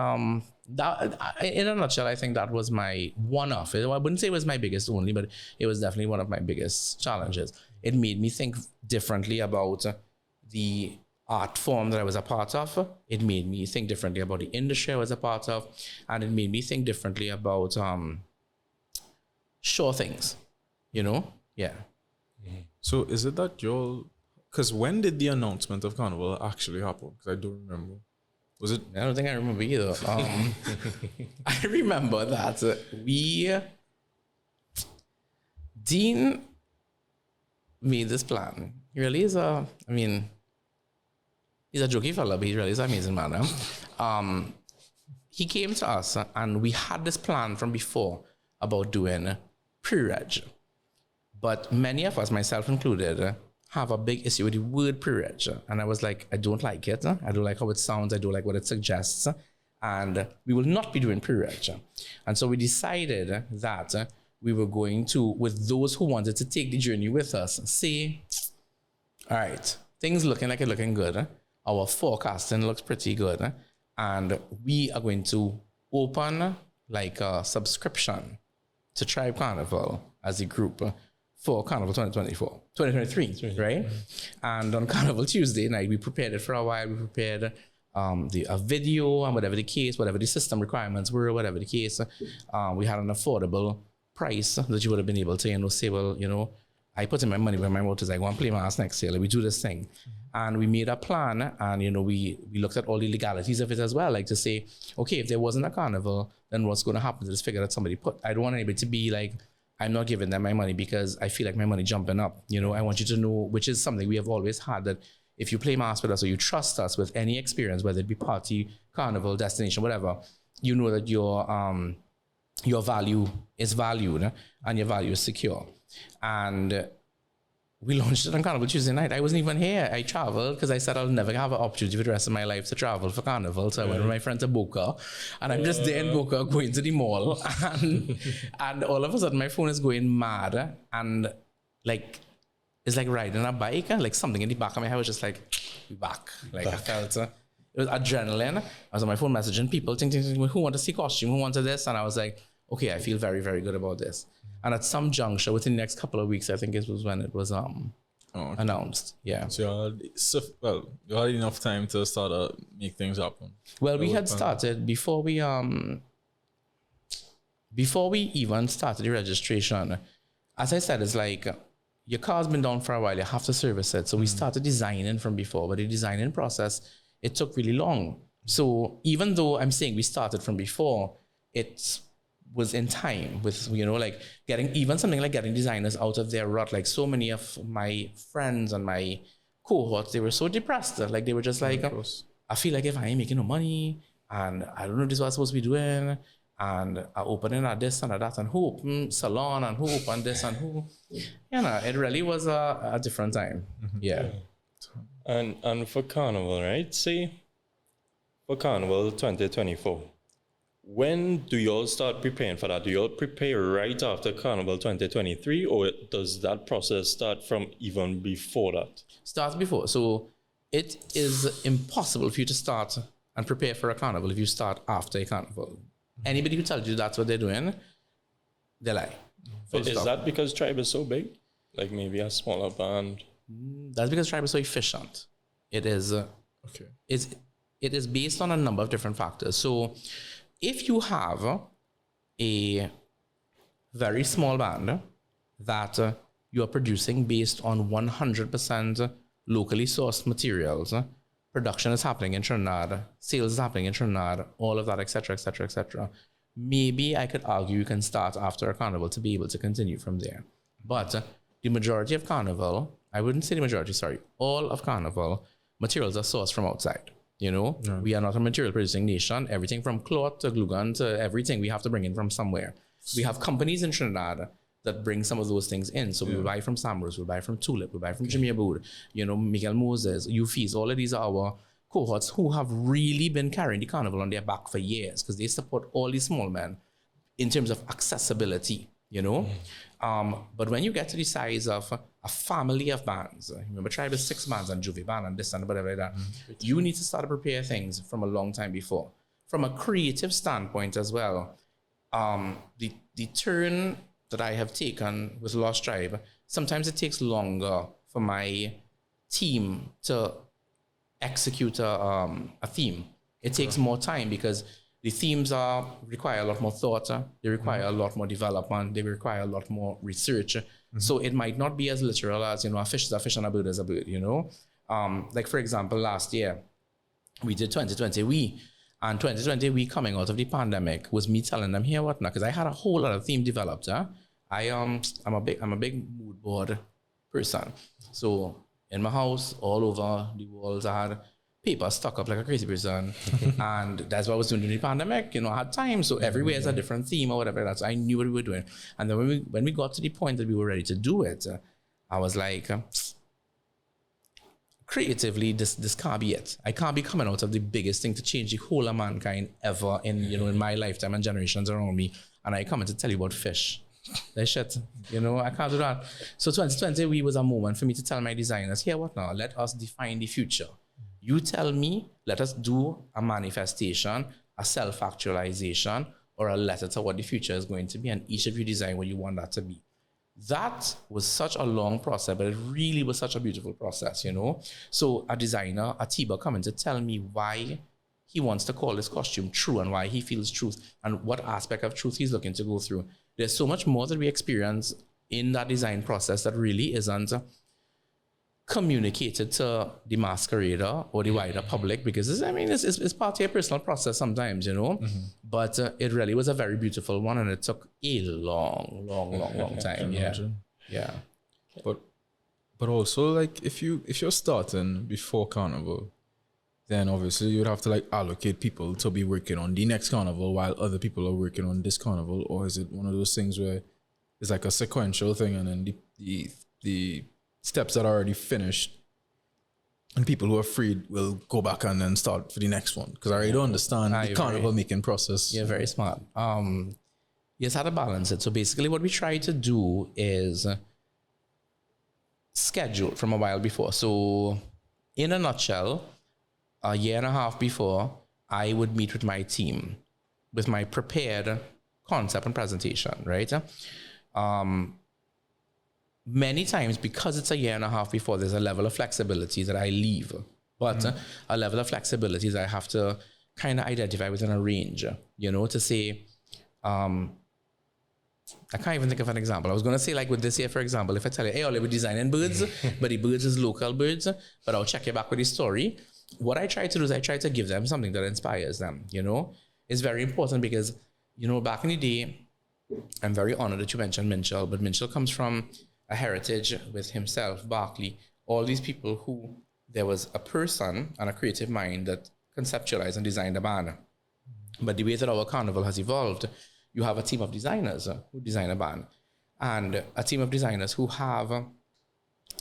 that in a nutshell, I think that was my one-off. I wouldn't say it was my biggest only, but it was definitely one of my biggest challenges. It made me think differently about the art form that I was a part of. It made me think differently about the industry I was a part of, and it made me think differently about sure things. you know? Yeah. So is it that y'all? Because when did the announcement of Carnival actually happen? Because I don't remember. Was it? I don't think I remember either. I remember that Dean made this plan. He really is he's a jokey fella, but he really is an amazing man. He came to us and we had this plan from before about doing pre-reg. But many of us, myself included, have a big issue with the word pre-reg. And I was like, I don't like it. I don't like how it sounds. I don't like what it suggests. And we will not be doing pre-reg. And so we decided that we were going to, with those who wanted to take the journey with us, say, all right, things looking good. Our forecasting looks pretty good. And we are going to open like a subscription to Tribe Carnival as a group for Carnival 2023, right? And on Carnival Tuesday night, we prepared it for a while. We prepared a video and whatever the case, whatever the system requirements were, whatever the case. We had an affordable price that you would have been able to, say, well, I put in my money where my mouth is. I go and play mass next year. Like, we do this thing. And we made a plan and, we looked at all the legalities of it as well. Like to say, okay, if there wasn't a carnival, then what's going to happen to this figure that somebody put? I don't want anybody to be like, I'm not giving them my money because I feel like my money jumping up. I want you to know, which is something we have always had, that if you play mass with us or you trust us with any experience, whether it be party, carnival, destination, whatever, you know that your value is valued and your value is secure. And we launched it on Carnival Tuesday night. I wasn't even here. I traveled because I said I'll never have an opportunity for the rest of my life to travel for Carnival. So I went with my friend to Boca, and I'm just there in Boca going to the mall. And all of a sudden, my phone is going mad. And like, it's like riding a bike. Like something in the back of my head was just like, back. Like I felt it was adrenaline. I was on my phone messaging people, who want to see costume, who wanted this? And I was like, okay, I feel very, very good about this. And at some juncture, within the next couple of weeks, I think it was when it was announced. Yeah. So you had enough time to start to make things happen. Well, we had started before we even started the registration. As I said, it's like your car's been down for a while. You have to service it. So we started designing from before, but the designing process, it took really long. So even though I'm saying we started from before, it was in time with, like getting designers out of their rut. Like so many of my friends and my cohorts, they were so depressed. Like they were just like, I feel like if I ain't making no money and I don't know this is what I'm supposed to be doing, and I opening at this and at that and who open salon and who open this and who, it really was a different time. Yeah. And for Carnival, right? Say for Carnival 2024. When do you all start preparing for that? Do you all prepare right after Carnival 2023, or does that process start from even before that? Starts before. So it is impossible for you to start and prepare for a carnival if you start after a carnival. Anybody who tells you that's what they're doing, they lie. Is that because Tribe is so big? Like maybe a smaller band? That's because Tribe is so efficient. It is. Okay. It is based on a number of different factors. So if you have a very small band that you are producing based on 100% locally sourced materials, production is happening in Trinidad, sales is happening in Trinidad, all of that, etc., etc., etc., maybe I could argue you can start after a carnival to be able to continue from there. But the majority of carnival, I wouldn't say the majority, sorry, all of carnival materials are sourced from outside. We are not a material producing nation. Everything from cloth to glue gun to everything we have to bring in from somewhere. We have companies in Trinidad that bring some of those things in. So we buy from Samros, we buy from Tulip, we buy from Jimmy Abood, Miguel Moses, UFIs. All of these are our cohorts who have really been carrying the carnival on their back for years because they support all these small men in terms of accessibility, But when you get to the size of a family of bands, remember Tribe is 6 bands and Juve band and this and whatever like that, you need to start to prepare things from a long time before. From a creative standpoint as well, the turn that I have taken with Lost Tribe, sometimes it takes longer for my team to execute a theme. It takes more time because the themes require a lot more thought. They require a lot more development. They require a lot more research. So it might not be as literal as, a fish is a fish and a bird is a bird, Like, for example, last year, we did 2020 and 2020 coming out of the pandemic was me telling them, here, what now? Because I had a whole lot of theme developed. I'm a big mood board person. So in my house, all over the walls, I had paper stuck up like a crazy person. And that's what I was doing during the pandemic. I had time. So everywhere is a different theme or whatever. That's I knew what we were doing. And then when we got to the point that we were ready to do it, I was like, creatively, this can't be it. I can't be coming out of the biggest thing to change the whole of mankind ever in my lifetime and generations around me. And I come in to tell you about fish. That shit, I can't do that. So 2020 was a moment for me to tell my designers, here, what now? Let us define the future. You tell me, let us do a manifestation, a self-actualization, or a letter to what the future is going to be, and each of you design what you want that to be. That was such a long process, but it really was such a beautiful process, So a designer, Atiba, coming to tell me why he wants to call this costume true and why he feels truth and what aspect of truth he's looking to go through. There's so much more that we experience in that design process that really isn't communicated to the masquerader or the wider public, because it's part of your personal process sometimes, But it really was a very beautiful one, and it took a long time. Yeah. But also, like, if you're starting before Carnival, then obviously you'd have to like allocate people to be working on the next Carnival while other people are working on this Carnival, or is it one of those things where it's like a sequential thing, and then the steps that are already finished and people who are freed will go back and then start for the next one? Because I already don't understand the Carnival making process. You're very smart. Yes, how to balance it. So basically what we try to do is schedule from a while before. So in a nutshell, a year and a half before, I would meet with my team with my prepared concept and presentation, right? Many times, because it's a year and a half before, there's a level of flexibility that I leave. But a level of flexibility that I have to kind of identify within a range, to say, I can't even think of an example. I was going to say, like with this year, for example, if I tell you, hey, we're designing birds, but the birds is local birds, but I'll check you back with the story. What I try to do is I try to give them something that inspires them, It's very important because, back in the day, I'm very honored that you mentioned Minchell, but Minchell comes from a heritage with himself, Barkley, all these people who there was a person and a creative mind that conceptualized and designed a band. But the way that our carnival has evolved, you have a team of designers who design a band, and a team of designers who have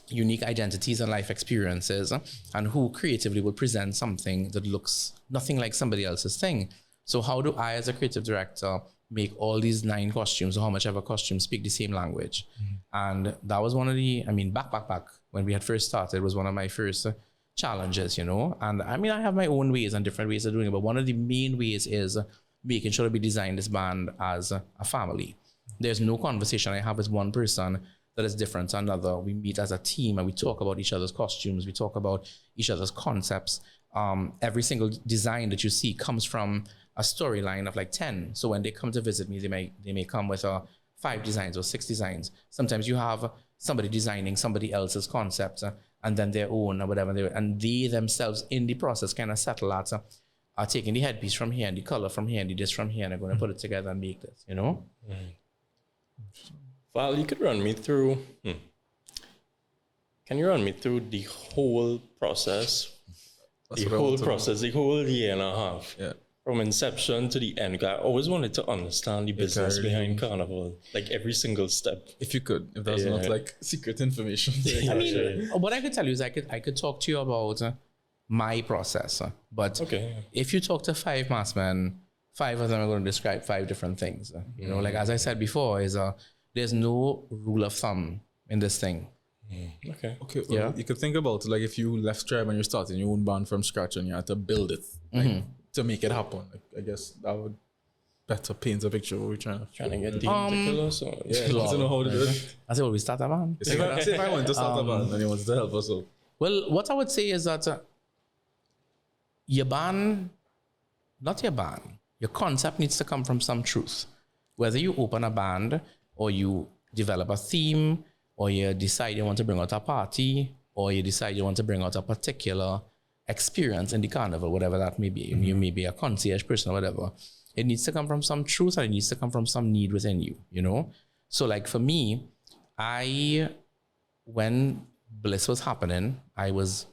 unique identities and life experiences, and who creatively will present something that looks nothing like somebody else's thing. So how do I, as a creative director, make all these 9 costumes, or how much ever costumes, speak the same language? And that was one of the, back when we had first started, was one of my first challenges, And I have my own ways and different ways of doing it, but one of the main ways is making sure that we design this band as a family. There's no conversation I have with one person that is different to another. We meet as a team and we talk about each other's costumes. We talk about each other's concepts. Every single design that you see comes from a storyline of like 10. So when they come to visit me, they may come with 5 designs or 6 designs. Sometimes you have somebody designing somebody else's concept and then their own or whatever. And they themselves in the process kind of settle at are taking the headpiece from here and the color from here and the this from here, and they're going to put it together and make this, Val, you could run me through. Can you run me through the whole process? The whole year and a half. Yeah. From inception to the end. I always wanted to understand the business behind Carnival, like every single step. If you could, if that's not like secret information. What I could tell you is I could talk to you about my process, but if you talk to 5 massmen, 5 of them are going to describe 5 different things. Like as I said before, there's no rule of thumb in this thing. Okay. Well, you could think about like if you left tribe and you're starting your own band from scratch and you had to build it to make it happen. Like, I guess that would better paint a picture of what we're trying to get deep to kill us. Yeah, I don't know how to do it. I said, well, we start a band. If I went to start a band and he wants to help us out. Well, what I would say is that your band, not your band, your concept needs to come from some truth. Whether you open a band or you develop a theme or you decide you want to bring out a party, or you decide you want to bring out a particular experience in the carnival, whatever that may be. You may be a concierge person or whatever. It needs to come from some truth, and it needs to come from some need within you, you know? So like for me, when Bliss was happening, I was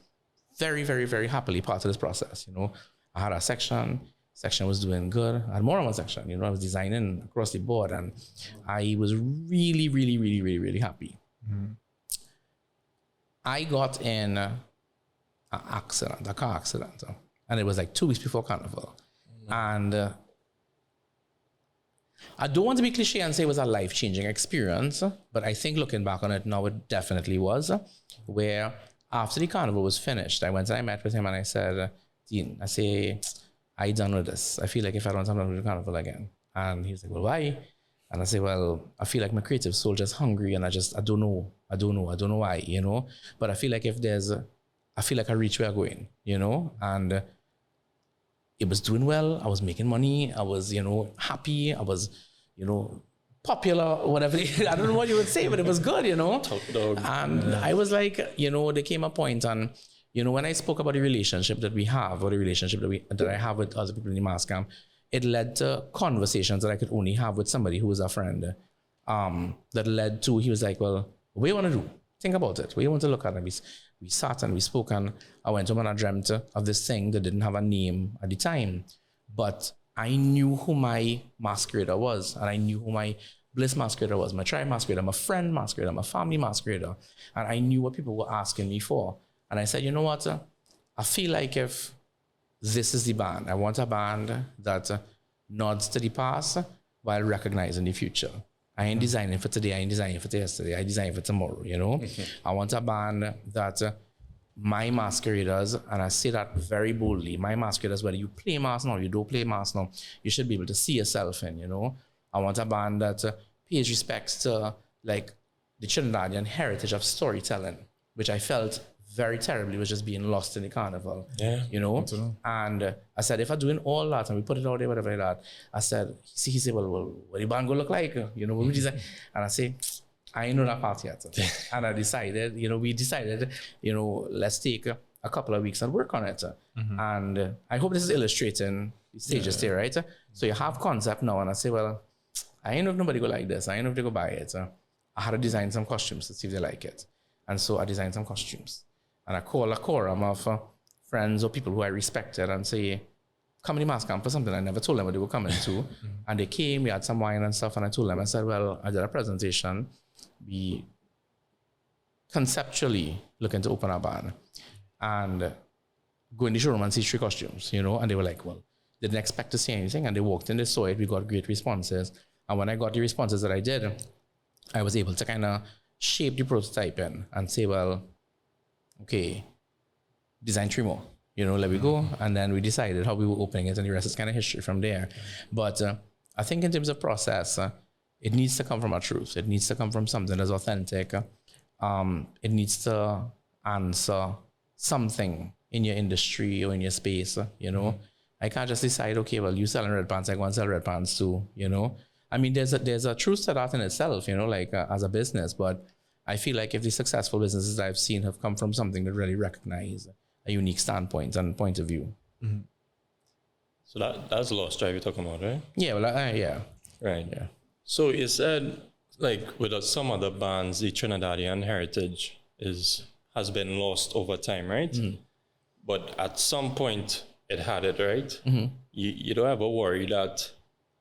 very, very, very happily part of this process, you know? I had a section was doing good. I had more than one section, you know, I was designing across the board, and I was really, really, really, really, really happy. I got in a car accident, and it was like 2 weeks before Carnival. And I don't want to be cliche and say it was a life-changing experience, but I think looking back on it now, it definitely was, where after the Carnival was finished, I went and I met with him, and I said, Dean, I done with this. I feel like if I don't have to do Carnival again. And he was like, well, why? And I say, well, I feel like my creative soul just hungry, and I don't know why, you know? But I feel like I feel like I reach where I'm going, you know? And it was doing well. I was making money. I was, you know, happy. I was, you know, popular or whatever. I don't know what you would say, but it was good, you know? Top dog. And I was like, you know, there came a point, and, you know, when I spoke about the relationship that we have, or the relationship that I have with other people in the mass camp, it led to conversations that I could only have with somebody who was a friend. That led to, he was like, well, what do you want to do? Think about it. What do you want to look at? And we sat and we spoke, and I went home and I dreamt of this thing that didn't have a name at the time. But I knew who my masquerader was, and I knew who my Bliss masquerader was, my tribe masquerader, my friend masquerader, my family masquerader. And I knew what people were asking me for. And I said, you know what? I feel like if this is the band, I want a band that nods to the past while recognizing the future. I ain't designing for today, I ain't designing for yesterday, I design for tomorrow, you know? I want a band that my masqueraders, and I say that very boldly, my masqueraders, whether you play mask now, you don't play mask now, you should be able to see yourself in, you know? I want a band that pays respects to like the Trinidadian heritage of storytelling, which I felt very terribly was just being lost in the Carnival, you know? And I said, if I'm doing all that and we put it out there, whatever like that, I said, he said, well, what the band gonna look like? You know, what we design? And I say, I ain't know that part yet. And I decided, we decided, let's take a couple of weeks and work on it. And I hope this is illustrating the stages there, right? So you have concept now, and I say, well, I ain't know if nobody go like this. I ain't know if they go buy it. I had to design some costumes to see if they like it. And so I designed some costumes. And I call a quorum of friends or people who I respected and say, come in the mass camp for something. I never told them what they were coming to. And they came, we had some wine and stuff, and I told them, I said, well, I did a presentation. We conceptually looking to open a band and go in the showroom and see 3 costumes, and they were like, well, they didn't expect to see anything. And they walked in, they saw it, we got great responses. And when I got the responses that I did, I was able to kind of shape the prototype in and say, well, okay, design 3 more, let me go. And then we decided how we were opening it, and the rest is kind of history from there. But I think in terms of process, it needs to come from a truth. It needs to come from something that's authentic. It needs to answer something in your industry or in your space, I can't just decide, okay, well, you selling red pants, I go and sell red pants too, I mean, there's a truth to that in itself, as a business, but I feel like if the successful businesses I've seen have come from something that really recognize a unique standpoint and point of view. Mm-hmm. So that's Lost Tribe you're talking about, right? Yeah, well, yeah. Right. Yeah. So you said, like, with some other bands, the Trinidadian heritage has been lost over time, right? Mm-hmm. But at some point, it had it, right? Mm-hmm. You don't ever worry that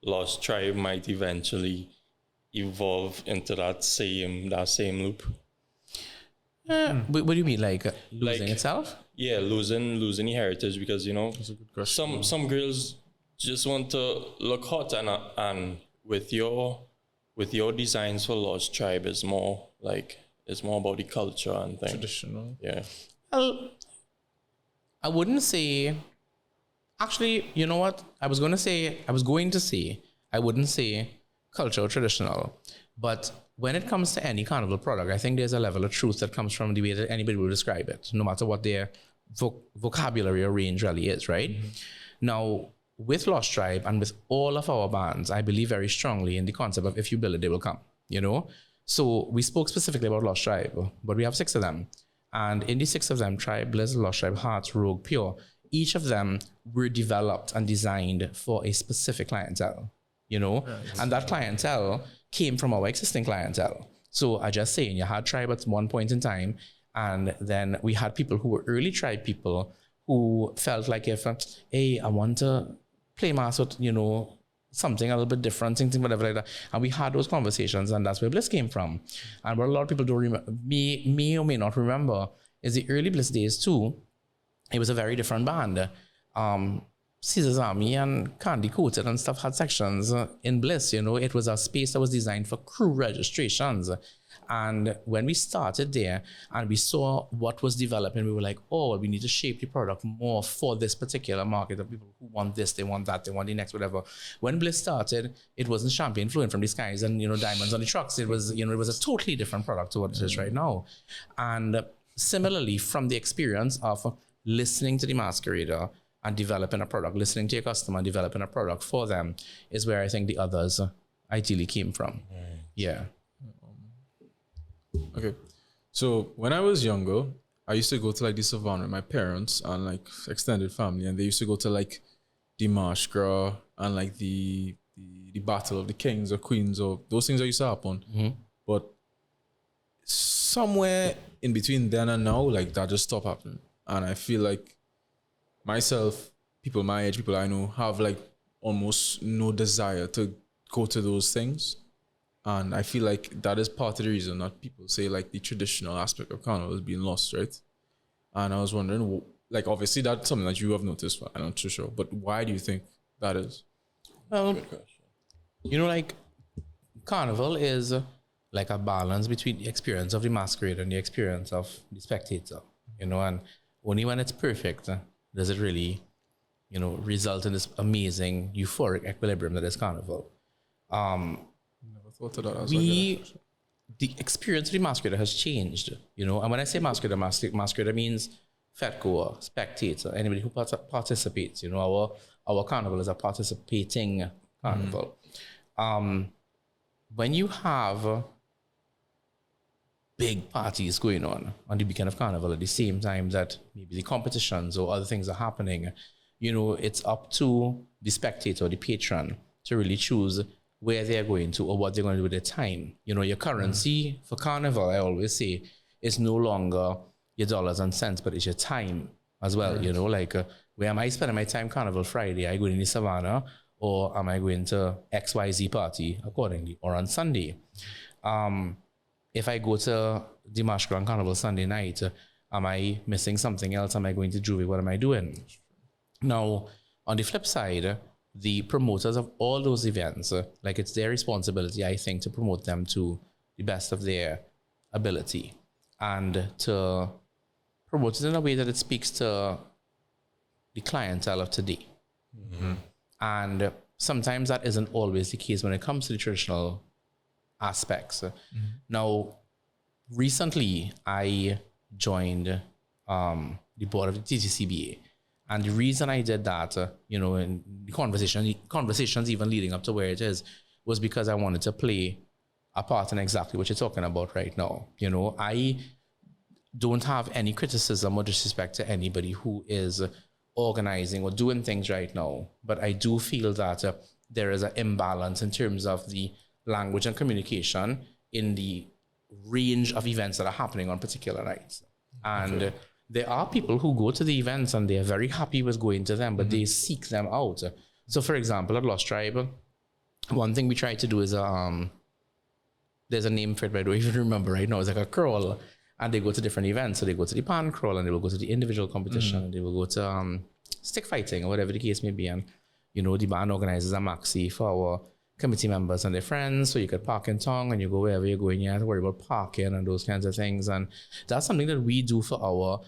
Lost Tribe might eventually evolve into that same loop? What do you mean, like losing itself? Yeah, losing the heritage, because That's a good question. some girls just want to look hot, and with your designs for Lost Tribe is more about the culture and things. Traditional. Yeah. Well, I wouldn't say. Actually, you know what? I was going to say I wouldn't say culture or traditional, but when it comes to any carnival product, I think there's a level of truth that comes from the way that anybody will describe it, no matter what their vocabulary or range really is, right? Mm-hmm. Now, with Lost Tribe and with all of our bands, I believe very strongly in the concept of if you build it, they will come, So we spoke specifically about Lost Tribe, but we have 6 of them. And in the 6 of them, Tribe, Bliss, Lost Tribe, Hearts, Rogue, Pure, each of them were developed and designed for a specific clientele, you know? And that clientele came from our existing clientele. So I just saying, you had Tribe at one point in time, and then we had people who were early Tribe people who felt like if, hey, I want to play mass with, you know, something a little bit different, something whatever like that. And we had those conversations, and that's where Bliss came from. And what a lot of people don't remember, may or may not remember, is the early Bliss days too. It was a very different band. Caesar's Army and Candy Coated and stuff had sections in Bliss, you know. It was a space that was designed for crew registrations. And when we started there and we saw what was developing, we were like, oh, we need to shape the product more for this particular market of people who want this, they want that, they want the next, whatever. When Bliss started, it wasn't champagne flowing from the skies and, you know, diamonds on the trucks. It was, you know, it was a totally different product to what it is right now. And similarly, from the experience of listening to the masquerader and developing a product, listening to your customer and developing a product for them is where I think the others ideally came from. Yeah. Okay. So when I was younger, I used to go to like the savannah with my parents and like extended family, and they used to go to like the Marsh Gras and like the Battle of the Kings or Queens, or those things that used to happen. But somewhere in between then and now, like that just stopped happening. And I feel like myself, people my age, people I know, have like almost no desire to go to those things. And I feel like that is part of the reason that people say like the traditional aspect of Carnival is being lost, right? And I was wondering, like, obviously that's something that you have noticed, I'm not too sure, but why do you think that is? Well, you know, like Carnival is like a balance between the experience of the masquerade and the experience of the spectator, you know, and only when it's perfect does it really, you know, result in this amazing euphoric equilibrium that is Carnival. Never thought of that. The experience of the masquerader has changed, you know, and when I say masquerader means fetgoer, spectator, anybody who participates, you know, our carnival is a participating carnival. When you have big parties going on the weekend of Carnival at the same time that maybe the competitions or other things are happening, you know, it's up to the spectator, the patron, to really choose where they're going to or what they're going to do with their time. You know, your currency for Carnival, I always say, is no longer your dollars and cents, but it's your time as well. You know, like where am I spending my time Carnival Friday? Are I going to Savannah, or am I going to XYZ party accordingly, or on Sunday? If I go to the Marsh Gras Carnival Sunday night, am I missing something else? Am I going to Juvie? What am I doing? Now, on the flip side, the promoters of all those events, like it's their responsibility, I think, to promote them to the best of their ability and to promote it in a way that it speaks to the clientele of today. And sometimes that isn't always the case when it comes to the traditional aspects. Now, recently I joined the board of the TTCBA, and the reason I did that, you know, in the conversations even leading up to where it is, was because I wanted to play a part in exactly what you're talking about right now. You know, I don't have any criticism or disrespect to anybody who is organizing or doing things right now, but I do feel that there is an imbalance in terms of the language and communication in the range of events that are happening on particular nights. And there are people who go to the events and they're very happy with going to them, but they seek them out. So for example, at Lost Tribe, one thing we try to do is, there's a name for it, but I don't even remember right now. It's like a crawl, and they go to different events. So they go to the pan crawl, and they will go to the individual competition, and they will go to stick fighting, or whatever the case may be. And, you know, the band organizes a maxi for our committee members and their friends, so you could park in town and you go wherever you're going. You have to worry about parking and those kinds of things. And that's something that we do for our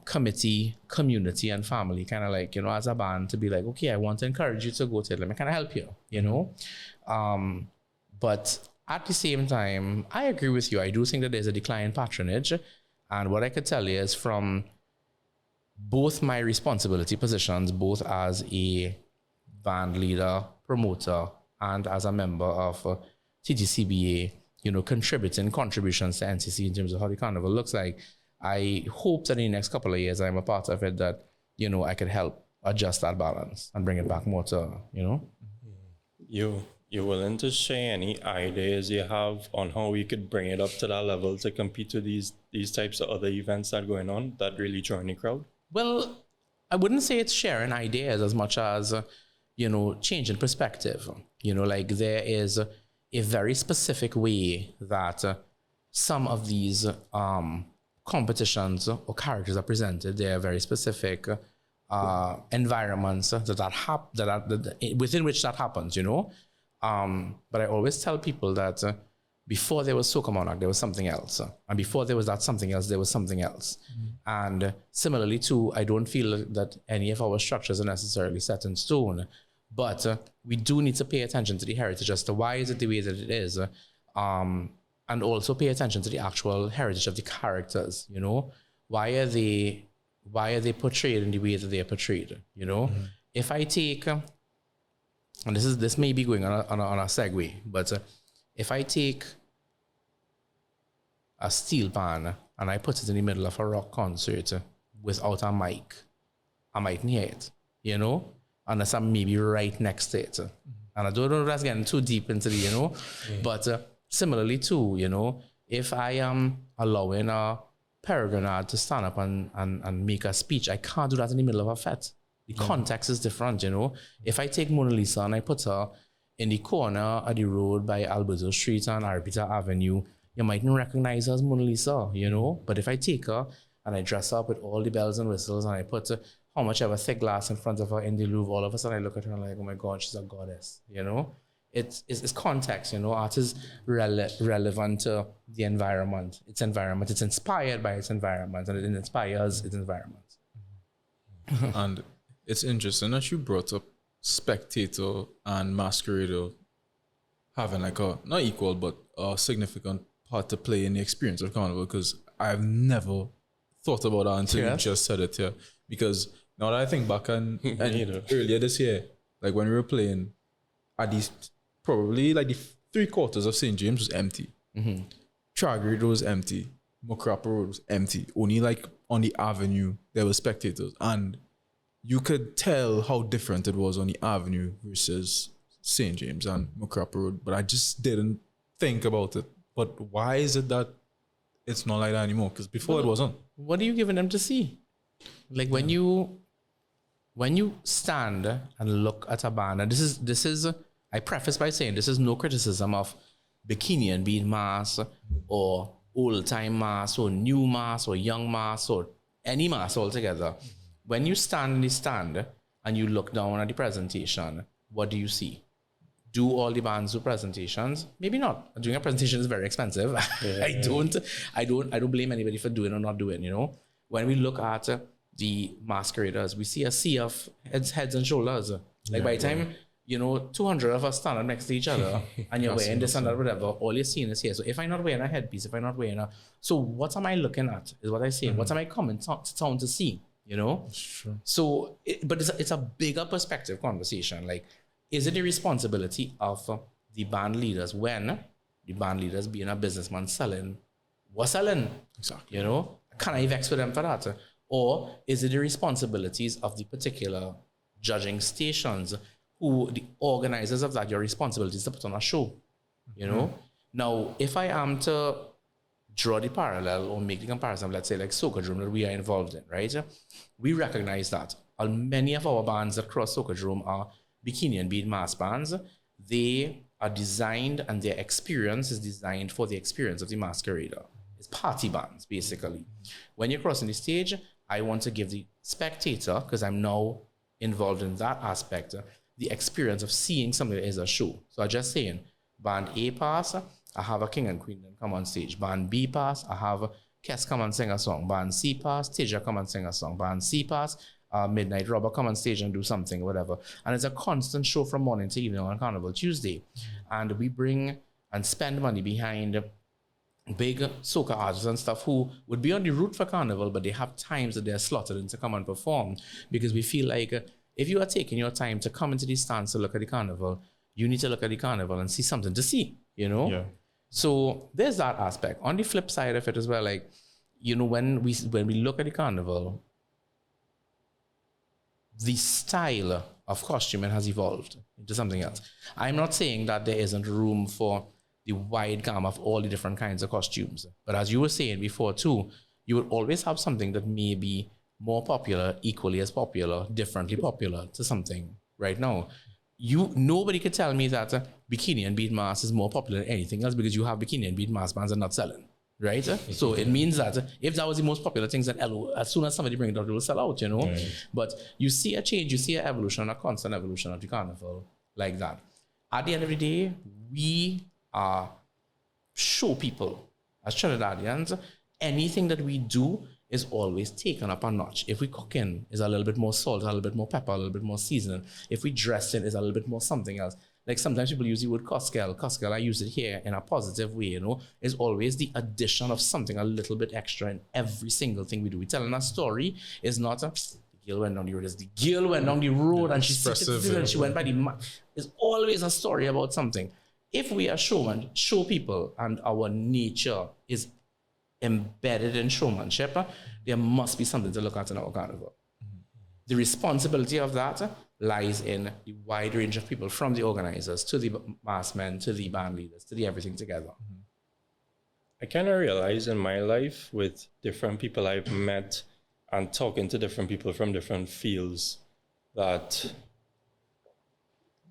committee, community, and family, kind of like, you know, as a band, to be like, okay, I want to encourage you to go to it. Let me kind of help you, you know. But at the same time, I agree with you. I do think that there's a decline in patronage. And what I could tell you is, from both my responsibility positions, both as a band leader, promoter, and as a member of TTCBA, contributing contributions to NCC in terms of how the carnival looks like. I hope that in the next couple of years I'm a part of it, that, I could help adjust that balance and bring it back more to, You're willing to share any ideas you have on how we could bring it up to that level to compete with these types of other events that are going on that really join the crowd? Well, I wouldn't say it's sharing ideas as much as, changing perspective. Like there is a very specific way that some of these competitions or characters are presented. There are very specific environments within which that happens, But I always tell people that before there was Soca Monarch, there was something else. And before there was that something else, there was something else. And similarly too, I don't feel that any of our structures are necessarily set in stone, but we do need to pay attention to the heritage as to why is it the way that it is. And also pay attention to the actual heritage of the characters, Why are they portrayed in the way that they are portrayed, If I take, and this may be going on a segue, but if I take a steel pan and I put it in the middle of a rock concert without a mic, I mightn't hear it, unless I'm maybe right next to it. And I don't know if that's getting too deep into the, but similarly too, if I am allowing a peregrine to stand up and make a speech, I can't do that in the middle of a fete. The context is different, If I take Mona Lisa and I put her in the corner of the road by Alberto Street and Arpita Avenue, you mightn't recognize her as Mona Lisa, But if I take her and I dress up with all the bells and whistles and I put how much ever thick glass in front of her in the Louvre, all of a sudden I look at her and I'm like, oh my God, she's a goddess, It's context, Art is relevant to the environment. Its environment. It's inspired by its environment, and it inspires its environment. And it's interesting that you brought up spectator and masquerader having like a not equal but a significant part to play in the experience of Carnival, because I've never thought about that until you just said it here. Because now that I think back and earlier this year, like when we were playing, at least probably like the 3/4 of St. James was empty. Tragedy Road was empty. Mokrapa Road was empty. Only like on the avenue there were spectators, and you could tell how different it was on the avenue versus St. James and Mokrapa Road. But I just didn't think about it. But why is it that it's not like that anymore? Because before it wasn't. What are you giving them to see? Like when you stand and look at a band, and this is I preface by saying this is no criticism of bikini and bead mass or old time mass or new mass or young mass or any mass altogether. When you stand in the stand and you look down at the presentation, what do you see? Do all the bands do presentations? Maybe not. Doing a presentation is very expensive. I don't blame anybody for doing or not doing, When we look at the masqueraders, we see a sea of heads and shoulders. Like by the time 200 of us standing next to each other and you're wearing this and that, whatever, all you're seeing is here. So if I'm not wearing a headpiece, so what am I looking at is what I say. What am I coming to town to see, Sure. So, but it's a bigger perspective conversation. Like, is it the responsibility of the band leaders when the band leaders being a businessman selling? Exactly. Can I vex with them for that? Or is it the responsibilities of the particular judging stations who the organizers of that, your responsibility is to put on a show, Now, if I am to draw the parallel or make the comparison, let's say like Soca Drum that we are involved in, right? We recognize that many of our bands across Soca Drum are bikini and bead mass bands. They are designed and their experience is designed for the experience of the masquerader. It's party bands, basically. When you're crossing the stage, I want to give the spectator, because I'm now involved in that aspect, the experience of seeing something that is a show. So I'm just saying, band A pass, I have a king and queen then come on stage. Band B pass, I have Kes come and sing a song. Band C pass, Teja come and sing a song. Band C pass, Midnight Robber come on stage and do something, whatever. And it's a constant show from morning to evening on Carnival Tuesday. And we bring and spend money behind big soca artists and stuff who would be on the route for Carnival, but they have times that they're slotted in to come and perform, because we feel like if you are taking your time to come into the stands to look at the Carnival, you need to look at the Carnival and see something to see, Yeah. So there's that aspect. On the flip side of it as well, like, you know, when we look at the carnival, the style of costuming has evolved into something else. I'm not saying that there isn't room for the wide gamut of all the different kinds of costumes. But as you were saying before too, you will always have something that may be more popular, equally as popular, differently popular to something right now. Nobody could tell me that bikini and bead mask is more popular than anything else because you have bikini and bead mask bands and not selling, right? So it means that if that was the most popular things, that as soon as somebody brings it out, it will sell out, you know? Right. But you see a change, you see an evolution, a constant evolution of the carnival like that. At the end of the day, we are show people as Trinidadians. Anything that we do is always taken up a notch. If we cook in, is a little bit more salt, a little bit more pepper, a little bit more seasoning. If we dress in, is a little bit more something else. Like sometimes people use the word coskel. Coskel, I use it here in a positive way, you know, is always the addition of something a little bit extra in every single thing we do. We telling a story is not the girl went down the road. It's the girl went down the road and she went by the It's always a story about something. If we are showmen, show people, and our nature is embedded in showmanship, there must be something to look at in our carnival. The responsibility of that lies in the wide range of people, from the organizers to the mass men to the band leaders to the everything together. I kind of realize in my life with different people I've met and talking to different people from different fields that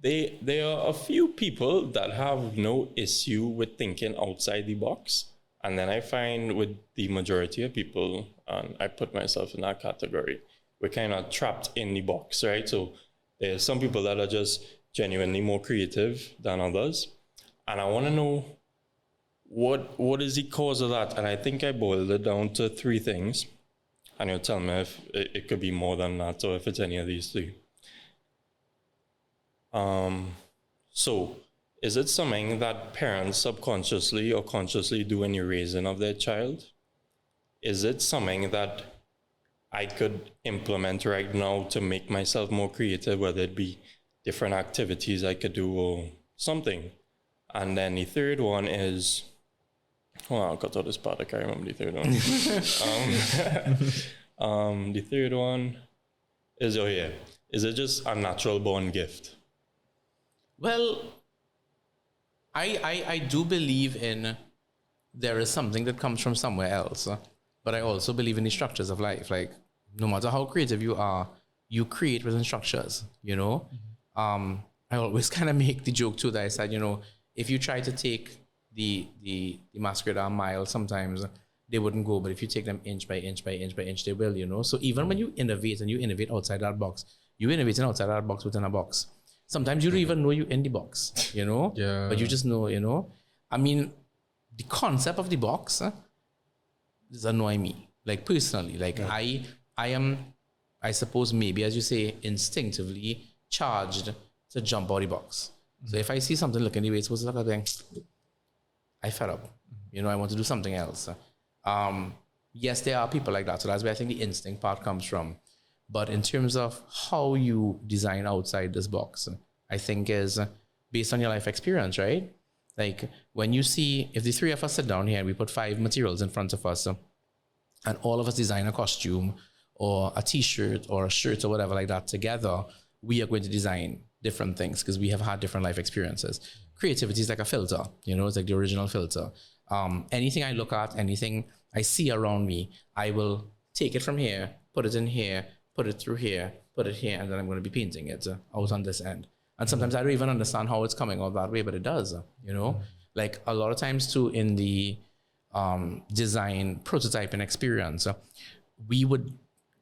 there are a few people that have no issue with thinking outside the box. And then I find with the majority of people, and I put myself in that category, we're kind of trapped in the box, right? So there's some people that are just genuinely more creative than others. And I want to know what is the cause of that? And I think I boiled it down to 3 things. And you'll tell me if it could be more than that or if it's any of these 3. So is it something that parents subconsciously or consciously do in the raising of their child? Is it something that I could implement right now to make myself more creative, whether it be different activities I could do or something? And then the third one is, I'll cut out this part, I can't remember the third one. The third one is, is it just a natural born gift? Well, I do believe in there is something that comes from somewhere else, but I also believe in the structures of life. Like, no matter how creative you are, you create within structures, you know? I always kind of make the joke too that I said, you know, if you try to take the masquerade a mile, sometimes they wouldn't go, but if you take them inch by inch by inch by inch, they will, you know? So even when you innovate and you innovate outside that box, you innovating outside that box within a box. Sometimes you don't even know you're in the box, you know? Yeah. But you just know, you know? I mean, the concept of the box does annoy me. Like, personally. Like, I am, I suppose, maybe, as you say, instinctively charged to jump out the box. So if I see something looking the way it's supposed to look, I think, I fed up. You know, I want to do something else. Yes, there are people like that. So that's where I think the instinct part comes from. But in terms of how you design outside this box, I think is based on your life experience, right? Like, when you see, if the 3 of us sit down here and we put 5 materials in front of us, and all of us design a costume or a t-shirt or a shirt or whatever like that together, we are going to design different things because we have had different life experiences. Creativity is like a filter, you know, it's like the original filter. Anything I look at, anything I see around me, I will take it from here, put it in here, put it through here, put it here, and then I'm going to be painting it out on this end. And sometimes I don't even understand how it's coming out that way, but it does, you know? Like, a lot of times too, in the design prototyping experience, we would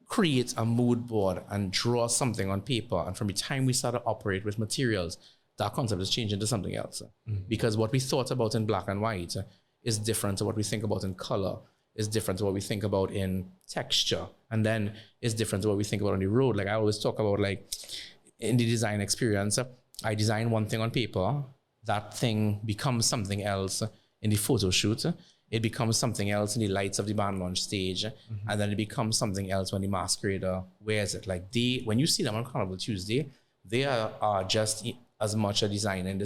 create a mood board and draw something on paper. And from the time we start to operate with materials, that concept is changed into something else. Because what we thought about in black and white is different to what we think about in color, is different to what we think about in texture, and then is different to what we think about on the road. Like, I always talk about, like, in the design experience, I design one thing on paper, that thing becomes something else in the photo shoot, it becomes something else in the lights of the band launch stage, and then it becomes something else when the masquerader wears it. Like, when you see them on Carnival Tuesday, they are just as much a design in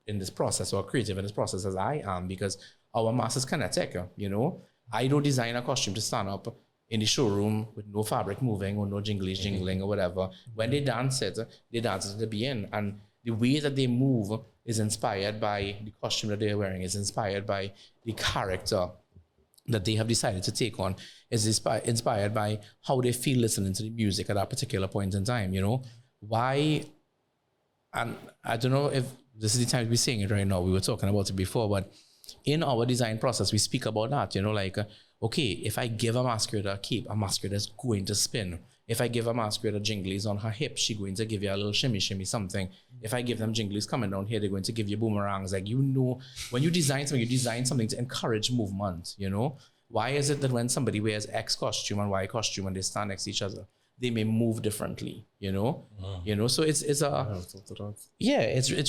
in this process or creative in this process as I am, because our mask is kinetic, you know. I don't design a costume to stand up in the showroom with no fabric moving or no jingling or whatever. When they dance it to be in. And the way that they move is inspired by the costume that they're wearing, is inspired by the character that they have decided to take on, is inspired by how they feel listening to the music at that particular point in time, you know. Why, and I don't know if this is the time to be saying it right now, we were talking about it before, but in our design process, we speak about that, you know, like, okay, if I give a masquerader a cape, a masquerader is going to spin. If I give a masquerader jinglies on her hip, she's going to give you a little shimmy, something. If I give them jinglies coming down here, they're going to give you boomerangs. Like, you know, when you design something to encourage movement, you know? Why is it that when somebody wears X costume and Y costume and they stand next to each other, they may move differently, you know? You know, so it's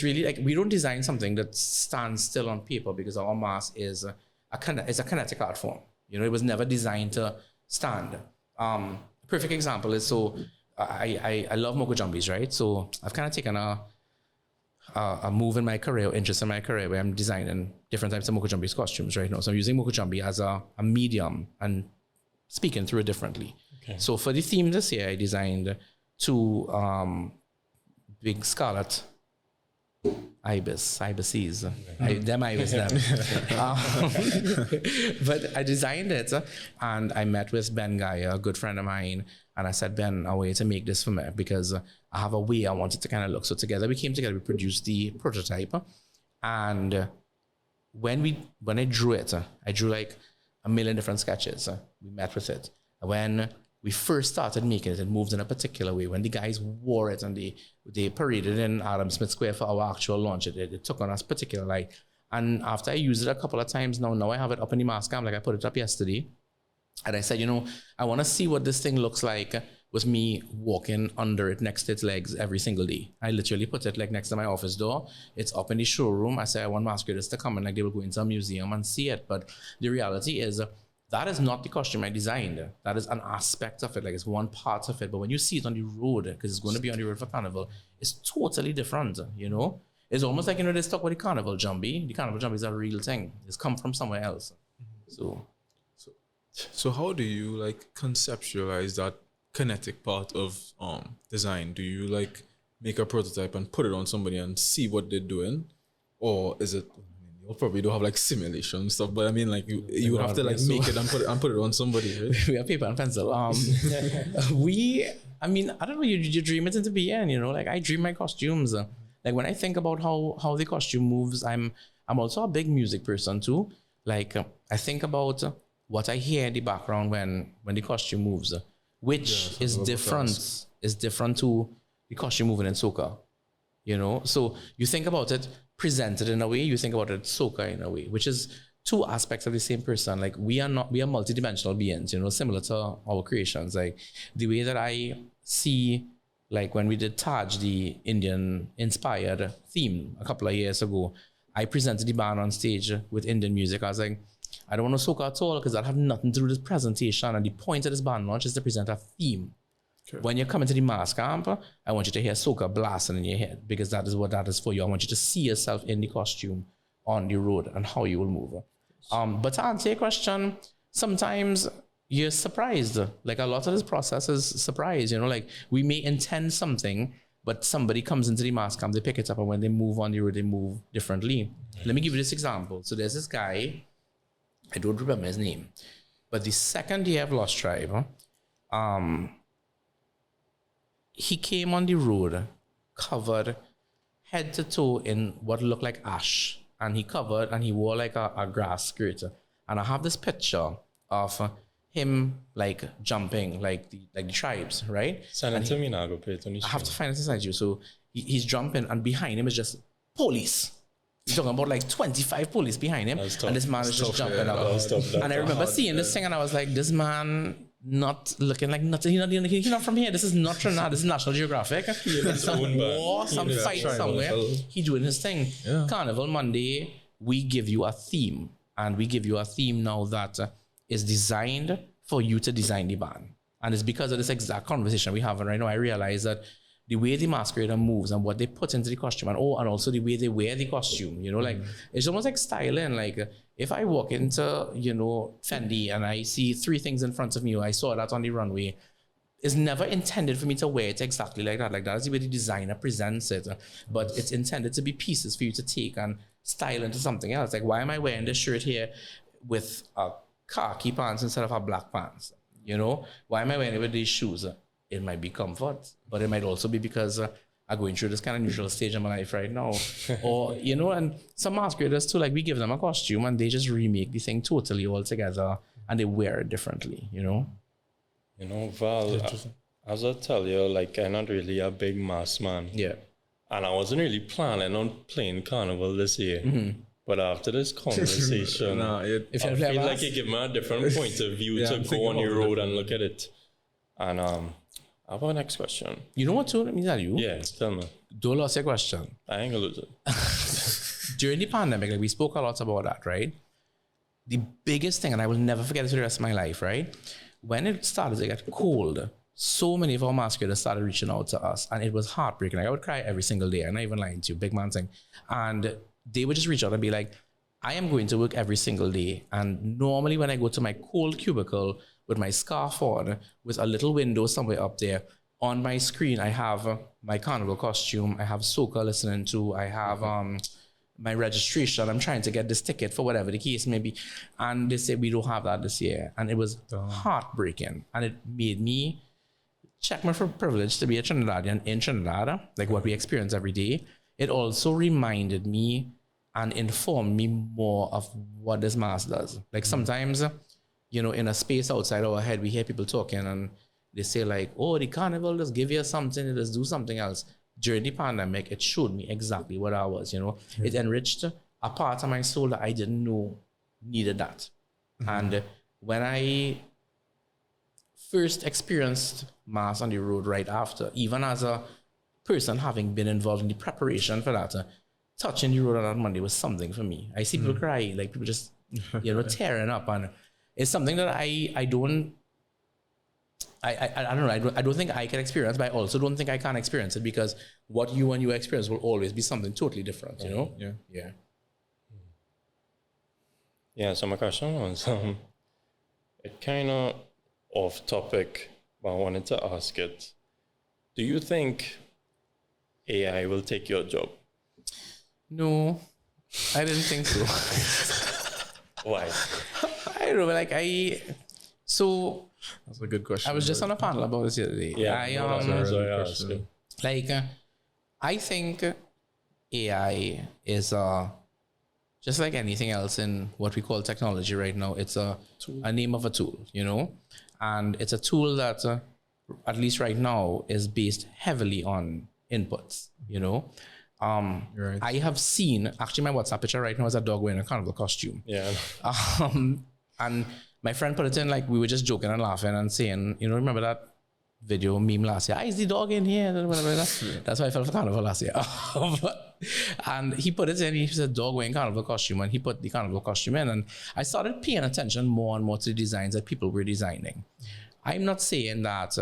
really like, we don't design something that stands still on paper, because our mask is a kinetic art form. You know, it was never designed to stand. Perfect example is, so I love Moko Jumbies, right? So I've kind of taken a move in my career, interest in my career, where I'm designing different types of Moko Jumbies costumes right now. So I'm using Moko Jumbi as a medium and speaking through it differently. Okay. So for the theme this year, I designed 2 big scarlet ibises. Them ibis them. But I designed it, and I met with Ben Guy, a good friend of mine, and I said, Ben, a way to make this for me, because I have a way I want it to kind of look. So together we came together, we produced the prototype, and when I drew it, I drew like a million different sketches. We met with it. When we first started making it, it moved in a particular way. When the guys wore it and they paraded in Adam Smith Square for our actual launch, it took on a particular light. And after I used it a couple of times now I have it up in the mask cam, like I put it up yesterday. And I said, you know, I want to see what this thing looks like with me walking under it next to its legs every single day. I literally put it like next to my office door. It's up in the showroom. I said, I want masqueraders to come and like they will go into a museum and see it. But the reality is, that is not the costume I designed. That is an aspect of it, like it's one part of it. But when you see it on the road, because it's going to be on the road for Carnival, it's totally different, you know? It's almost like, you know, they talk about the Carnival Jumbie. The Carnival Jumbie is a real thing. It's come from somewhere else. So how do you like conceptualize that kinetic part of design? Do you like make a prototype and put it on somebody and see what they're doing? Or is it, you probably don't have like simulation stuff, but I mean, like you have to like make it and put it on somebody, right? We have paper and pencil. I don't know, you dream it into being, you know, like I dream my costumes. Like when I think about how the costume moves, I'm also a big music person too. Like I think about what I hear in the background when the costume moves, which is different to the costume moving in soca, you know? So you think about it presented in a way, you think about it soca in a way, which is 2 aspects of the same person. Like we are multidimensional beings, you know, similar to our creations. Like the way that I see, like when we did Taj, the Indian inspired theme a couple of years ago, I presented the band on stage with Indian music. I was like, I don't want to soca at all, because that have nothing to do with this presentation. And the point of this band launch is to present a theme. Sure. When you come into the mask camp, I want you to hear soca blasting in your head, because that is what that is for you. I want you to see yourself in the costume on the road and how you will move. But to answer your question, sometimes you're surprised. Like a lot of this process is surprise, you know, like we may intend something, but somebody comes into the mask camp, they pick it up, and when they move on the road, they move differently. Let me give you this example. So there's this guy, I don't remember his name, but the second day of Lost Tribe, he came on the road covered head to toe in what looked like ash, and he wore like a grass skirt. And I have this picture of him like jumping like the tribes, right? Send it to me now, go play it on the I have to find it inside you. So he's jumping, and behind him is just police. You're talking about like 25 police behind him, and this man is just jumping up. And I remember seeing this thing, and I was like, this man not looking like nothing. He's not from here. This is not Trinidad. This is National Geographic. Some war, some fight somewhere. He doing his thing. Yeah. Carnival Monday, we give you a theme, and we give you a theme now that is designed for you to design the band. And it's because of this exact conversation we have right now. I realize that the way the masquerader moves and what they put into the costume, and also the way they wear the costume, you know, like it's almost like styling. Like if I walk into, you know, Fendi and I see 3 things in front of me, or I saw that on the runway, it's never intended for me to wear it exactly like that. Like that is the way the designer presents it, but it's intended to be pieces for you to take and style into something else. Like, why am I wearing this shirt here with a khaki pants instead of a black pants? You know, why am I wearing it with these shoes? It might be comfort, but it might also be because I'm going through this kind of neutral stage in my life right now. Or, you know, and some masqueraders too, like we give them a costume and they just remake the thing totally all together and they wear it differently, you know? You know, Val, as I tell you, like, I'm not really a big mask man. Yeah. And I wasn't really planning on playing Carnival this year. But after this conversation, I feel like it gives me a different point of view to go on the road and look at it. And how about next question? You know what too? Let me tell you. Yeah, tell me. Don't lose your question. I ain't gonna lose it. During the pandemic, like we spoke a lot about that, right? The biggest thing, and I will never forget it for the rest of my life, right? When it started to get cold, so many of our masqueraders started reaching out to us, and it was heartbreaking. Like I would cry every single day. I'm not even lying to you, big man thing. And they would just reach out and be like, I am going to work every single day. And normally when I go to my cold cubicle with my scarf on, with a little window somewhere up there, on my screen, I have my Carnival costume. I have soca listening to. I have my registration. I'm trying to get this ticket for whatever the case may be. And they say, we don't have that this year. And it was heartbreaking. And it made me check my privilege to be a Trinidadian in Trinidad, like what we experience every day. It also reminded me and informed me more of what this mask does. Like sometimes, you know, in a space outside our head, we hear people talking and they say like, oh, the Carnival just give you something, it just do something else. During the pandemic, it showed me exactly what I was, you know. It enriched a part of my soul that I didn't know needed that. And when I first experienced mass on the road right after, even as a person having been involved in the preparation for that, touching the road on that Monday was something for me. I see people cry, like people just, you know, tearing up. And it's something that I don't know. I don't think I can experience, but I also don't think I can experience it because what you and you experience will always be something totally different, you know? Yeah, so my question was, it kind of off topic, but I wanted to ask it. Do you think AI will take your job? No, I didn't think so. Why? I don't know, like so that's a good question. I was just on a panel about this the other day. Yeah, I think AI is just like anything else in what we call technology right now. It's a name of a tool, you know, and it's a tool that at least right now is based heavily on inputs, you know. Right. I have seen, actually my WhatsApp picture right now is a dog wearing a Carnival costume. Yeah. And my friend put it in, like we were just joking and laughing and saying, you know, remember that video meme last year? Is the dog in here? That's why I fell for Carnival last year. And he put it in, he said dog wearing Carnival costume, and he put the Carnival costume in, and I started paying attention more and more to the designs that people were designing. I'm not saying that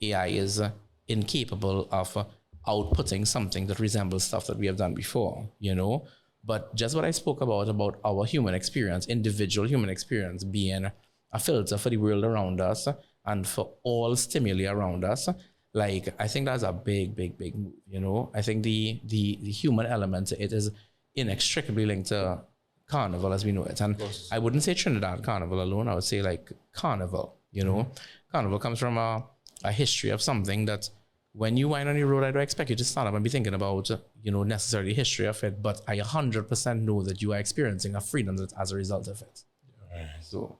AI is incapable of outputting something that resembles stuff that we have done before, you know? But just what I spoke about our human experience, individual human experience being a filter for the world around us and for all stimuli around us, like, I think that's a big move, you know? I think the human element, it is inextricably linked to Carnival as we know it. And I wouldn't say Trinidad Carnival alone, I would say like Carnival, you know? Carnival comes from a history of something that when you wind on your road, I don't expect you to stand up and be thinking about, you know, necessarily the history of it, but I 100% know that you are experiencing a freedom that as a result of it. Right. So,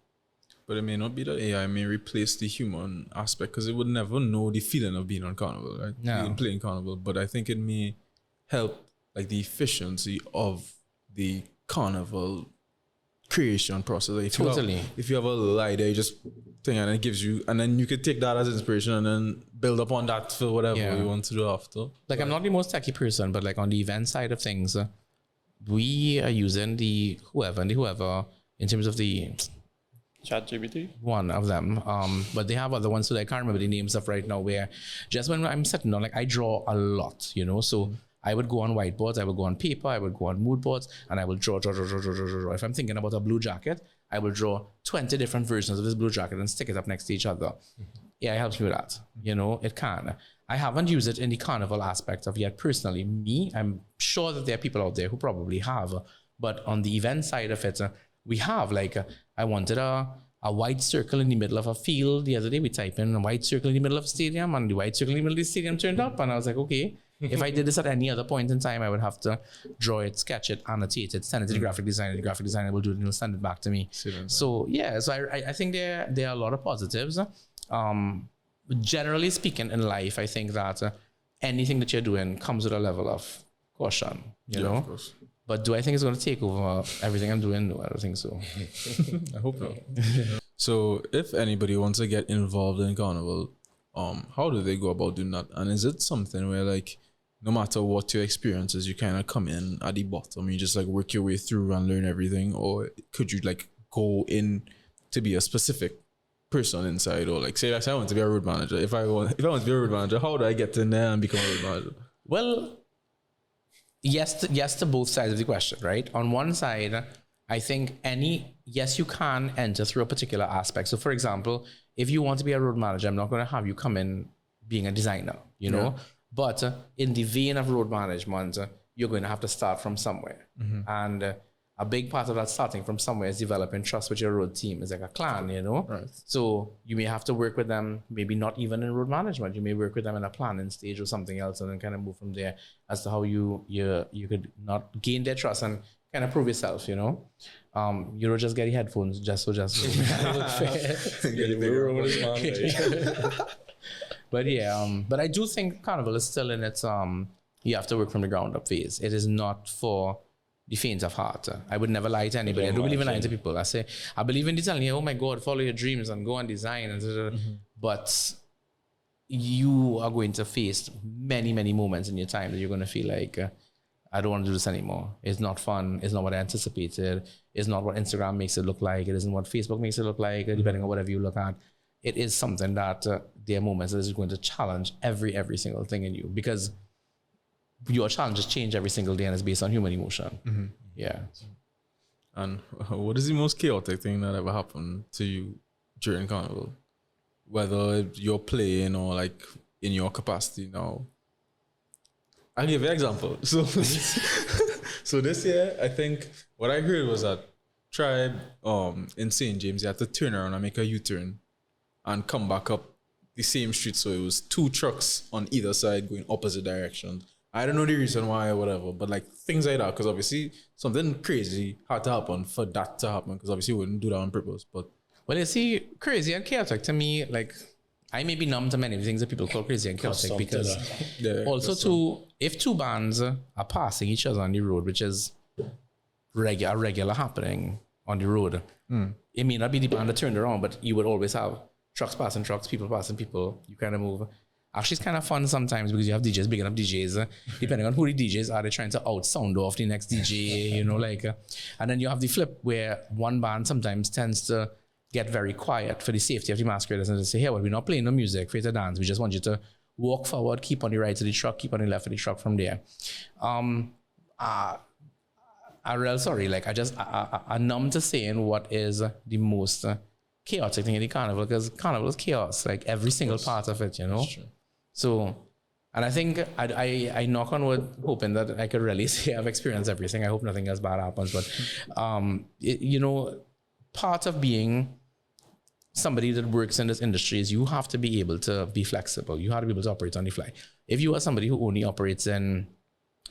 but it may not be that AI may replace the human aspect because it would never know the feeling of being on Carnival, right? No. Playing Carnival, but I think it may help like the efficiency of the Carnival creation process. Like if you have a little idea, you just thing and it gives you, and then you could take that as inspiration and then build upon that for whatever you want to do after. Like, I'm not the most techie person, but like on the event side of things, we are using the whoever in terms of the ChatGPT? One of them. But they have other ones, so I can't remember the names of right now, where just when I'm sitting down, like I draw a lot, you know, so I would go on whiteboards, I would go on paper, I would go on mood boards, and I will draw. If I'm thinking about a blue jacket, I will draw 20 different versions of this blue jacket and stick it up next to each other. Yeah, it helps me with that. You know, it can. I haven't used it in the carnival aspect of yet personally. Me, I'm sure that there are people out there who probably have, but on the event side of it, we have like, I wanted a white circle in the middle of a field. The other day we typed in a white circle in the middle of a stadium, and the white circle in the middle of the stadium turned up, and I was like, okay, if I did this at any other point in time, I would have to draw it, sketch it, annotate it, send it to the graphic designer. The graphic designer will do it and he'll send it back to me. So yeah, so I think there are a lot of positives. Generally speaking in life, I think that anything that you're doing comes with a level of caution, you know? Of course. But do I think it's going to take over everything I'm doing? No, I don't think so. I hope not. So if anybody wants to get involved in Carnival, how do they go about doing that? And is it something where like, no matter what your experience is, you kind of come in at the bottom, you just like work your way through and learn everything? Or could you like go in to be a specific person inside? Or like say, I want to be a road manager. If I want to be a road manager, how do I get in there and become a road manager? Well, yes to both sides of the question, right? On one side, I think yes, you can enter through a particular aspect. So for example, if you want to be a road manager, I'm not going to have you come in being a designer, you know? But in the vein of road management, you're going to have to start from somewhere. And a big part of that starting from somewhere is developing trust with your road team. It's like a clan, you know? Right. So you may have to work with them, maybe not even in road management. You may work with them in a planning stage or something else, and then kind of move from there as to how you could not gain their trust and kind of prove yourself, you know? You don't just get the headphones just so. But yeah, but I do think Carnival is still in its you have to work from the ground up phase. It is not for the faint of heart. I would never lie to anybody. I don't believe in lying to people. I believe in telling you, oh my God, follow your dreams and go and design. But you are going to face many, many moments in your time that you're going to feel like, I don't want to do this anymore. It's not fun. It's not what I anticipated. It's not what Instagram makes it look like. It isn't what Facebook makes it look like, depending on whatever you look at. It is something that there are moments that is going to challenge every single thing in you, because your challenges change every single day and it's based on human emotion. Yeah. And what is the most chaotic thing that ever happened to you during Carnival? Whether you're playing or like in your capacity now. I'll give you an example. So this year, I think what I heard was that Tribe in St. James, you had to turn around and make a U-turn and come back up the same street. So it was 2 trucks on either side going opposite directions. I don't know the reason why or whatever, but like things like that, because obviously something crazy had to happen for that to happen, because obviously we wouldn't do that on purpose. But well, you see, crazy and chaotic to me, like I may be numb to many things that people call crazy and chaotic, because also if 2 bands are passing each other on the road, which is regular happening on the road, it may not be the band that turned around, but you would always have trucks passing trucks, people passing people. You kind of move. Actually, it's kind of fun sometimes because you have DJs, big enough DJs, depending on who the DJs are, they're trying to out-sound off the next DJ, you know, like, and then you have the flip where one band sometimes tends to get very quiet for the safety of the masqueraders and they say, hey, well, we're not playing no music for you to dance. We just want you to walk forward, keep on the right of the truck, keep on the left of the truck from there. I'm real sorry, like I'm numb to saying what is the most chaotic thing in the Carnival, because Carnival is chaos, like every single part of it, you know? So, and I think I knock on wood hoping that I could really say I've experienced everything. I hope nothing else bad happens, but you know, part of being somebody that works in this industry is you have to be able to be flexible. You have to be able to operate on the fly. If you are somebody who only operates in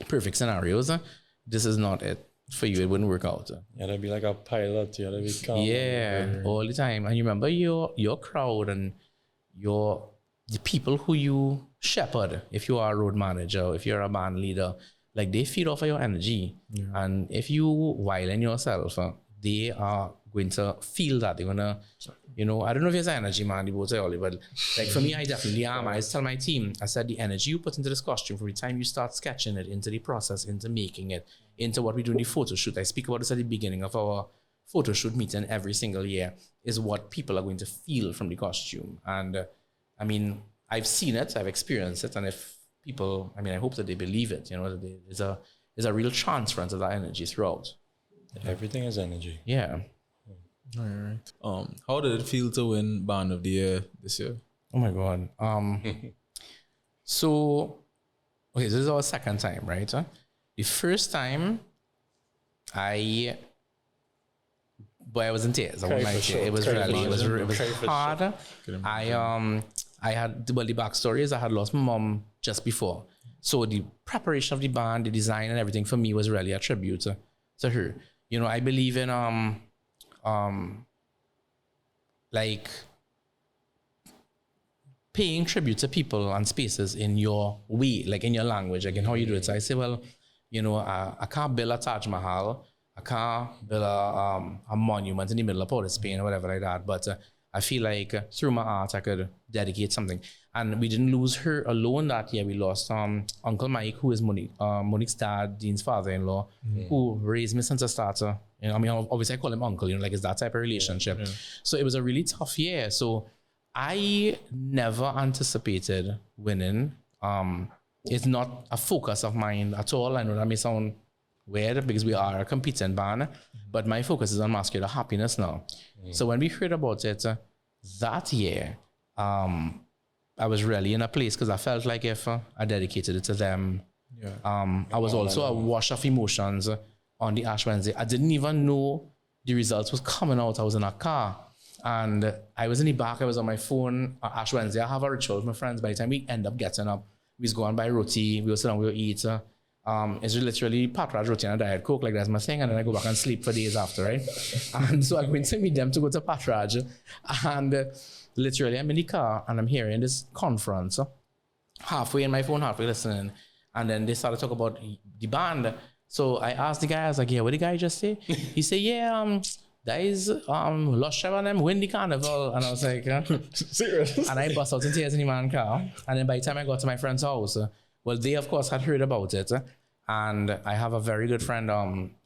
perfect scenarios, this is not it for you. It wouldn't work out. You gotta be like a pilot. You gotta be calm. Yeah, all the time. And you remember your crowd and the people who you shepherd. If you are a road manager, if you're a band leader, like they feed off of your energy. Yeah. And if you wilding yourself, they are going to feel that. They're gonna, you know, I don't know if it's energy, man, the both all, but like for me, I definitely am. I tell my team, I said the energy you put into this costume from the time you start sketching it, into the process, into making it, into what we do in the photo shoot. I speak about this at the beginning of our photo shoot meeting every single year is what people are going to feel from the costume. And I mean, I've seen it, I've experienced it, and if people, I mean, I hope that they believe it, you know, that there's a real transference of that energy throughout. Everything is energy. Yeah. All right. How did it feel to win Band of the Year this year? Oh my God. So, okay, this is our second time, right? The first time I was in tears. I won't lie to you. It was hard. I had, well, the backstory is I had lost my mom just before. So the preparation of the band, the design and everything for me was really a tribute to her. You know, I believe in, like paying tribute to people and spaces in your way, like in your language, like in how you do it. So I say, well, you know, I can't build a Taj Mahal. I can't build a monument in the middle of Port of Spain or whatever like that. But I feel like through my art, I could dedicate something. And we didn't lose her alone that year. We lost Uncle Mike, who is Monique's dad, Dean's father-in-law, who raised me since I started. You know, I mean, obviously I call him uncle, you know, like it's that type of relationship. Yeah. So it was a really tough year. So I never anticipated winning. It's not a focus of mine at all. I know that may sound weird because we are a competing band, but my focus is on Masquerade of Happiness now. So when we heard about it that year, I was really in a place because I felt like if I dedicated it to them, I was also a wash of emotions on the Ash Wednesday. I didn't even know the results was coming out. I was in a car and I was in the back. I was on my phone. Ash Wednesday, I have a ritual with my friends. By the time we end up getting up, we was going by roti. We will sit down, we will eat. It's literally Patraj roti and a Diet Coke, like that's my thing. And then I go back and sleep for days after, right? And so I went to meet them to go to Patraj. And literally I'm in the car and I'm hearing this conference. Halfway in my phone, halfway listening. And then they started to talk about the band. So I asked the guy, I was like, yeah, what did the guy just say? He said, yeah, that is Lush Trevor and them win the Carnival. And I was like, serious? And I bust out in tears in the man's car. And then by the time I got to my friend's house, well, they of course had heard about it. And I have a very good friend,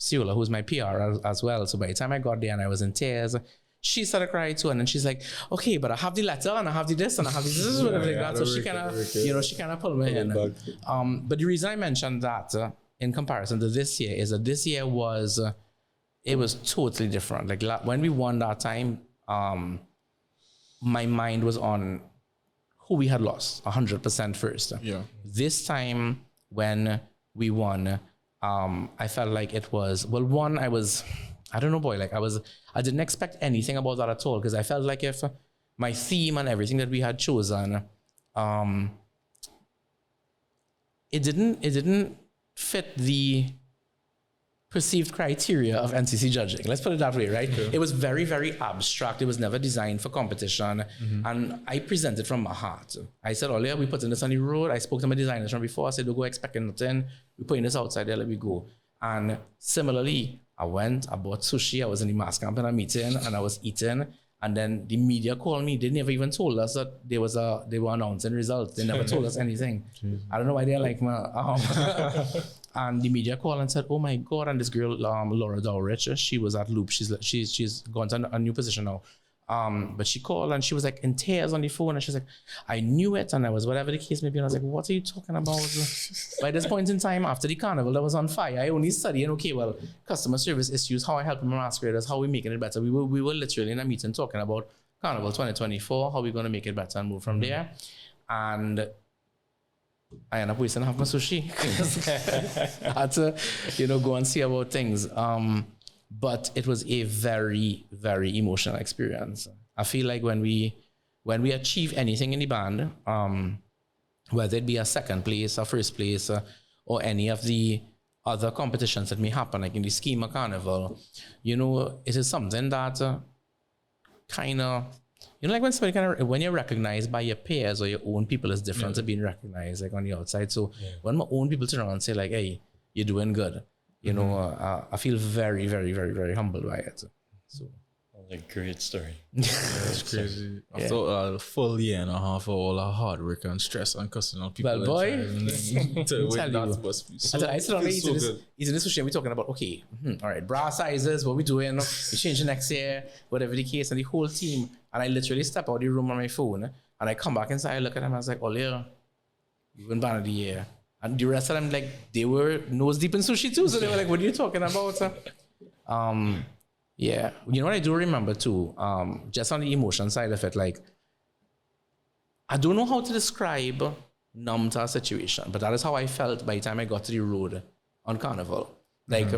Siola, who's my PR as well. So by the time I got there and I was in tears, she started crying too. And then she's like, okay, but I have the letter and I have the this and I have this, whatever like that. So she kind of, you know, she kind of pulled me in. But the reason I mentioned that in comparison to this year is that this year was, it was totally different. Like when we won that time, my mind was on who we had lost 100% first. Yeah. This time when we won, I felt like it was, well, one, I don't know, boy, like I didn't expect anything about that at all because I felt like if my theme and everything that we had chosen, it didn't fit the perceived criteria of NCC judging. Let's put it that way, right? Okay. It was very, very abstract. It was never designed for competition. And I presented from my heart. I said earlier, we putting this on the road. I spoke to my designers from before. I said, don't go expecting nothing. We're putting this outside there, let me go. And similarly, I went, I bought sushi. I was in the mass camp in a meeting and I was eating. And then the media called me. They never even told us that they were announcing results. They never told us anything. I don't know why they're like, and the media called and said, oh my God. And this girl, Laura Dowrich, she was at Loop. She's gone to a new position now. But she called and she was like in tears on the phone and she's like, I knew it. And I was whatever the case may be. And I was like, what are you talking about? By this point in time, after the carnival that was on fire, I only studied, okay, well, customer service issues, how I help my masqueraders, how we making it better. We were literally in a meeting talking about Carnival 2024, how we're going to make it better and move from there. And I ended up wasting half my sushi because I had to, you know, go and see about things. But it was a very, very emotional experience. I feel like when we achieve anything in the band, whether it be a second place, a first place, or any of the other competitions that may happen, like in the scheme of Carnival, you know, it is something that kind of, you know, like when you're recognized by your peers or your own people is different to being recognized like on the outside. So when my own people turn around and say like, hey, you're doing good. You know, I feel very, very, very, very humbled by it. So, A great story. That's crazy. After a full year and a half of all our hard work and stress and cussing out people. Well, boy, to tell you. that must be so, I still feels so eating good. this sushi and we're talking about, okay, all right, bra sizes, what we doing, we changing next year, whatever the case, and the whole team. And I literally step out the room on my phone and I come back inside, I look at them, I was like, Olia, you win band of the year. And the rest of them, like, they were nose deep in sushi too. So they were like, what are you talking about? Yeah. You know what I do remember too? Just on the emotion side of it, like, I don't know how to describe numb to a situation, but that is how I felt by the time I got to the road on Carnival. Like,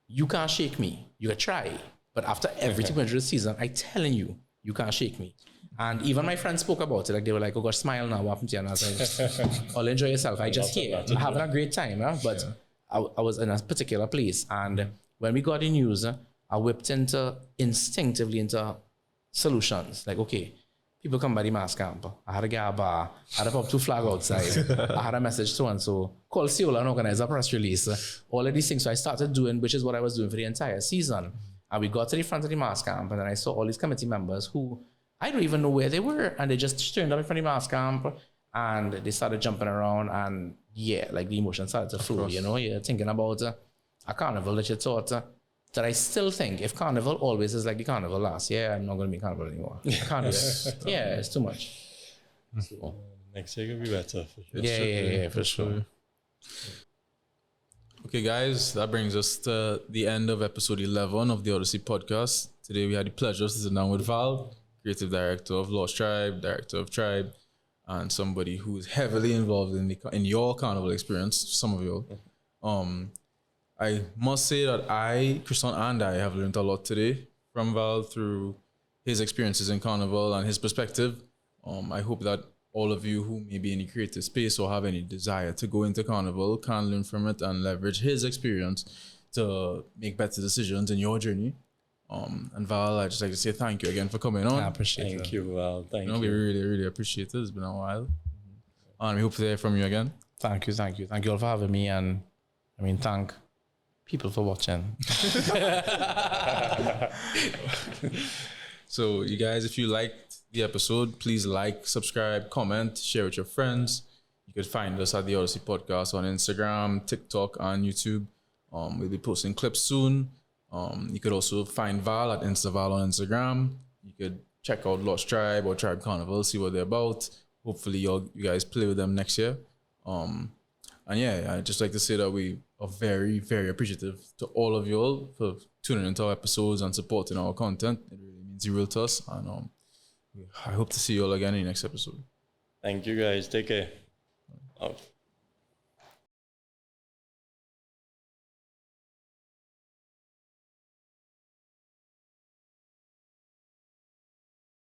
you can't shake me. You can try. But after everything went through the season, I telling you, you can't shake me. And even my friends spoke about it. Like, they were like, oh gosh, smile now. What happened to you? And I was like, oh, enjoy yourself. I just here. I'm having a great time. But I was in a particular place. And when we got the news, I whipped instinctively into solutions. Like, okay, people come by the mass camp. I had to get a bar. I had to pop 2 flags outside. I had a message so and so. Call Seola and organize a press release. All of these things. So I started doing, which is what I was doing for the entire season. And we got to the front of the mass camp, and then I saw all these committee members who I don't even know where they were, and they just turned up in front of the mass camp, and they started jumping around, and yeah, like the emotions started to flow. You know, you're thinking about a carnival that you thought that I still think if Carnival always is like the Carnival last year, I'm not going to be Carnival anymore. I can't do it. Yeah, it's too much. So, Next year could be better for sure. yeah, for sure. Okay, guys, that brings us to the end of episode 11 of the Odyssey podcast. Today we had the pleasure to sit down with Val, creative director of Lost Tribe, director of Tribe, and somebody who is heavily involved in your carnival experience, some of you. I must say that Christian and I have learned a lot today from Val through his experiences in carnival and his perspective. I hope that all of you who may be in the creative space or have any desire to go into carnival can learn from it and leverage his experience to make better decisions in your journey. And Val, I'd just like to say thank you again for coming on. I appreciate it. Thank you, Val. Thank you. We really, really appreciate it. It's been a while. And we hope to hear from you again. Thank you. Thank you all for having me. And I mean, thank people for watching. So you guys, if you liked the episode, please like, subscribe, comment, share with your friends. You could find us at the Odyssey Podcast on Instagram, TikTok, and YouTube. We'll be posting clips soon. You could also find Val at InstaVal on Instagram. You could check out Lost Tribe or Tribe Carnival, see what they're about. Hopefully you guys play with them next year. And yeah, I'd just like to say that we are very, very appreciative to all of you all for tuning into our episodes and supporting our content. It really means the real to us. And I hope to see you all again in the next episode. Thank you, guys. Take care. Out.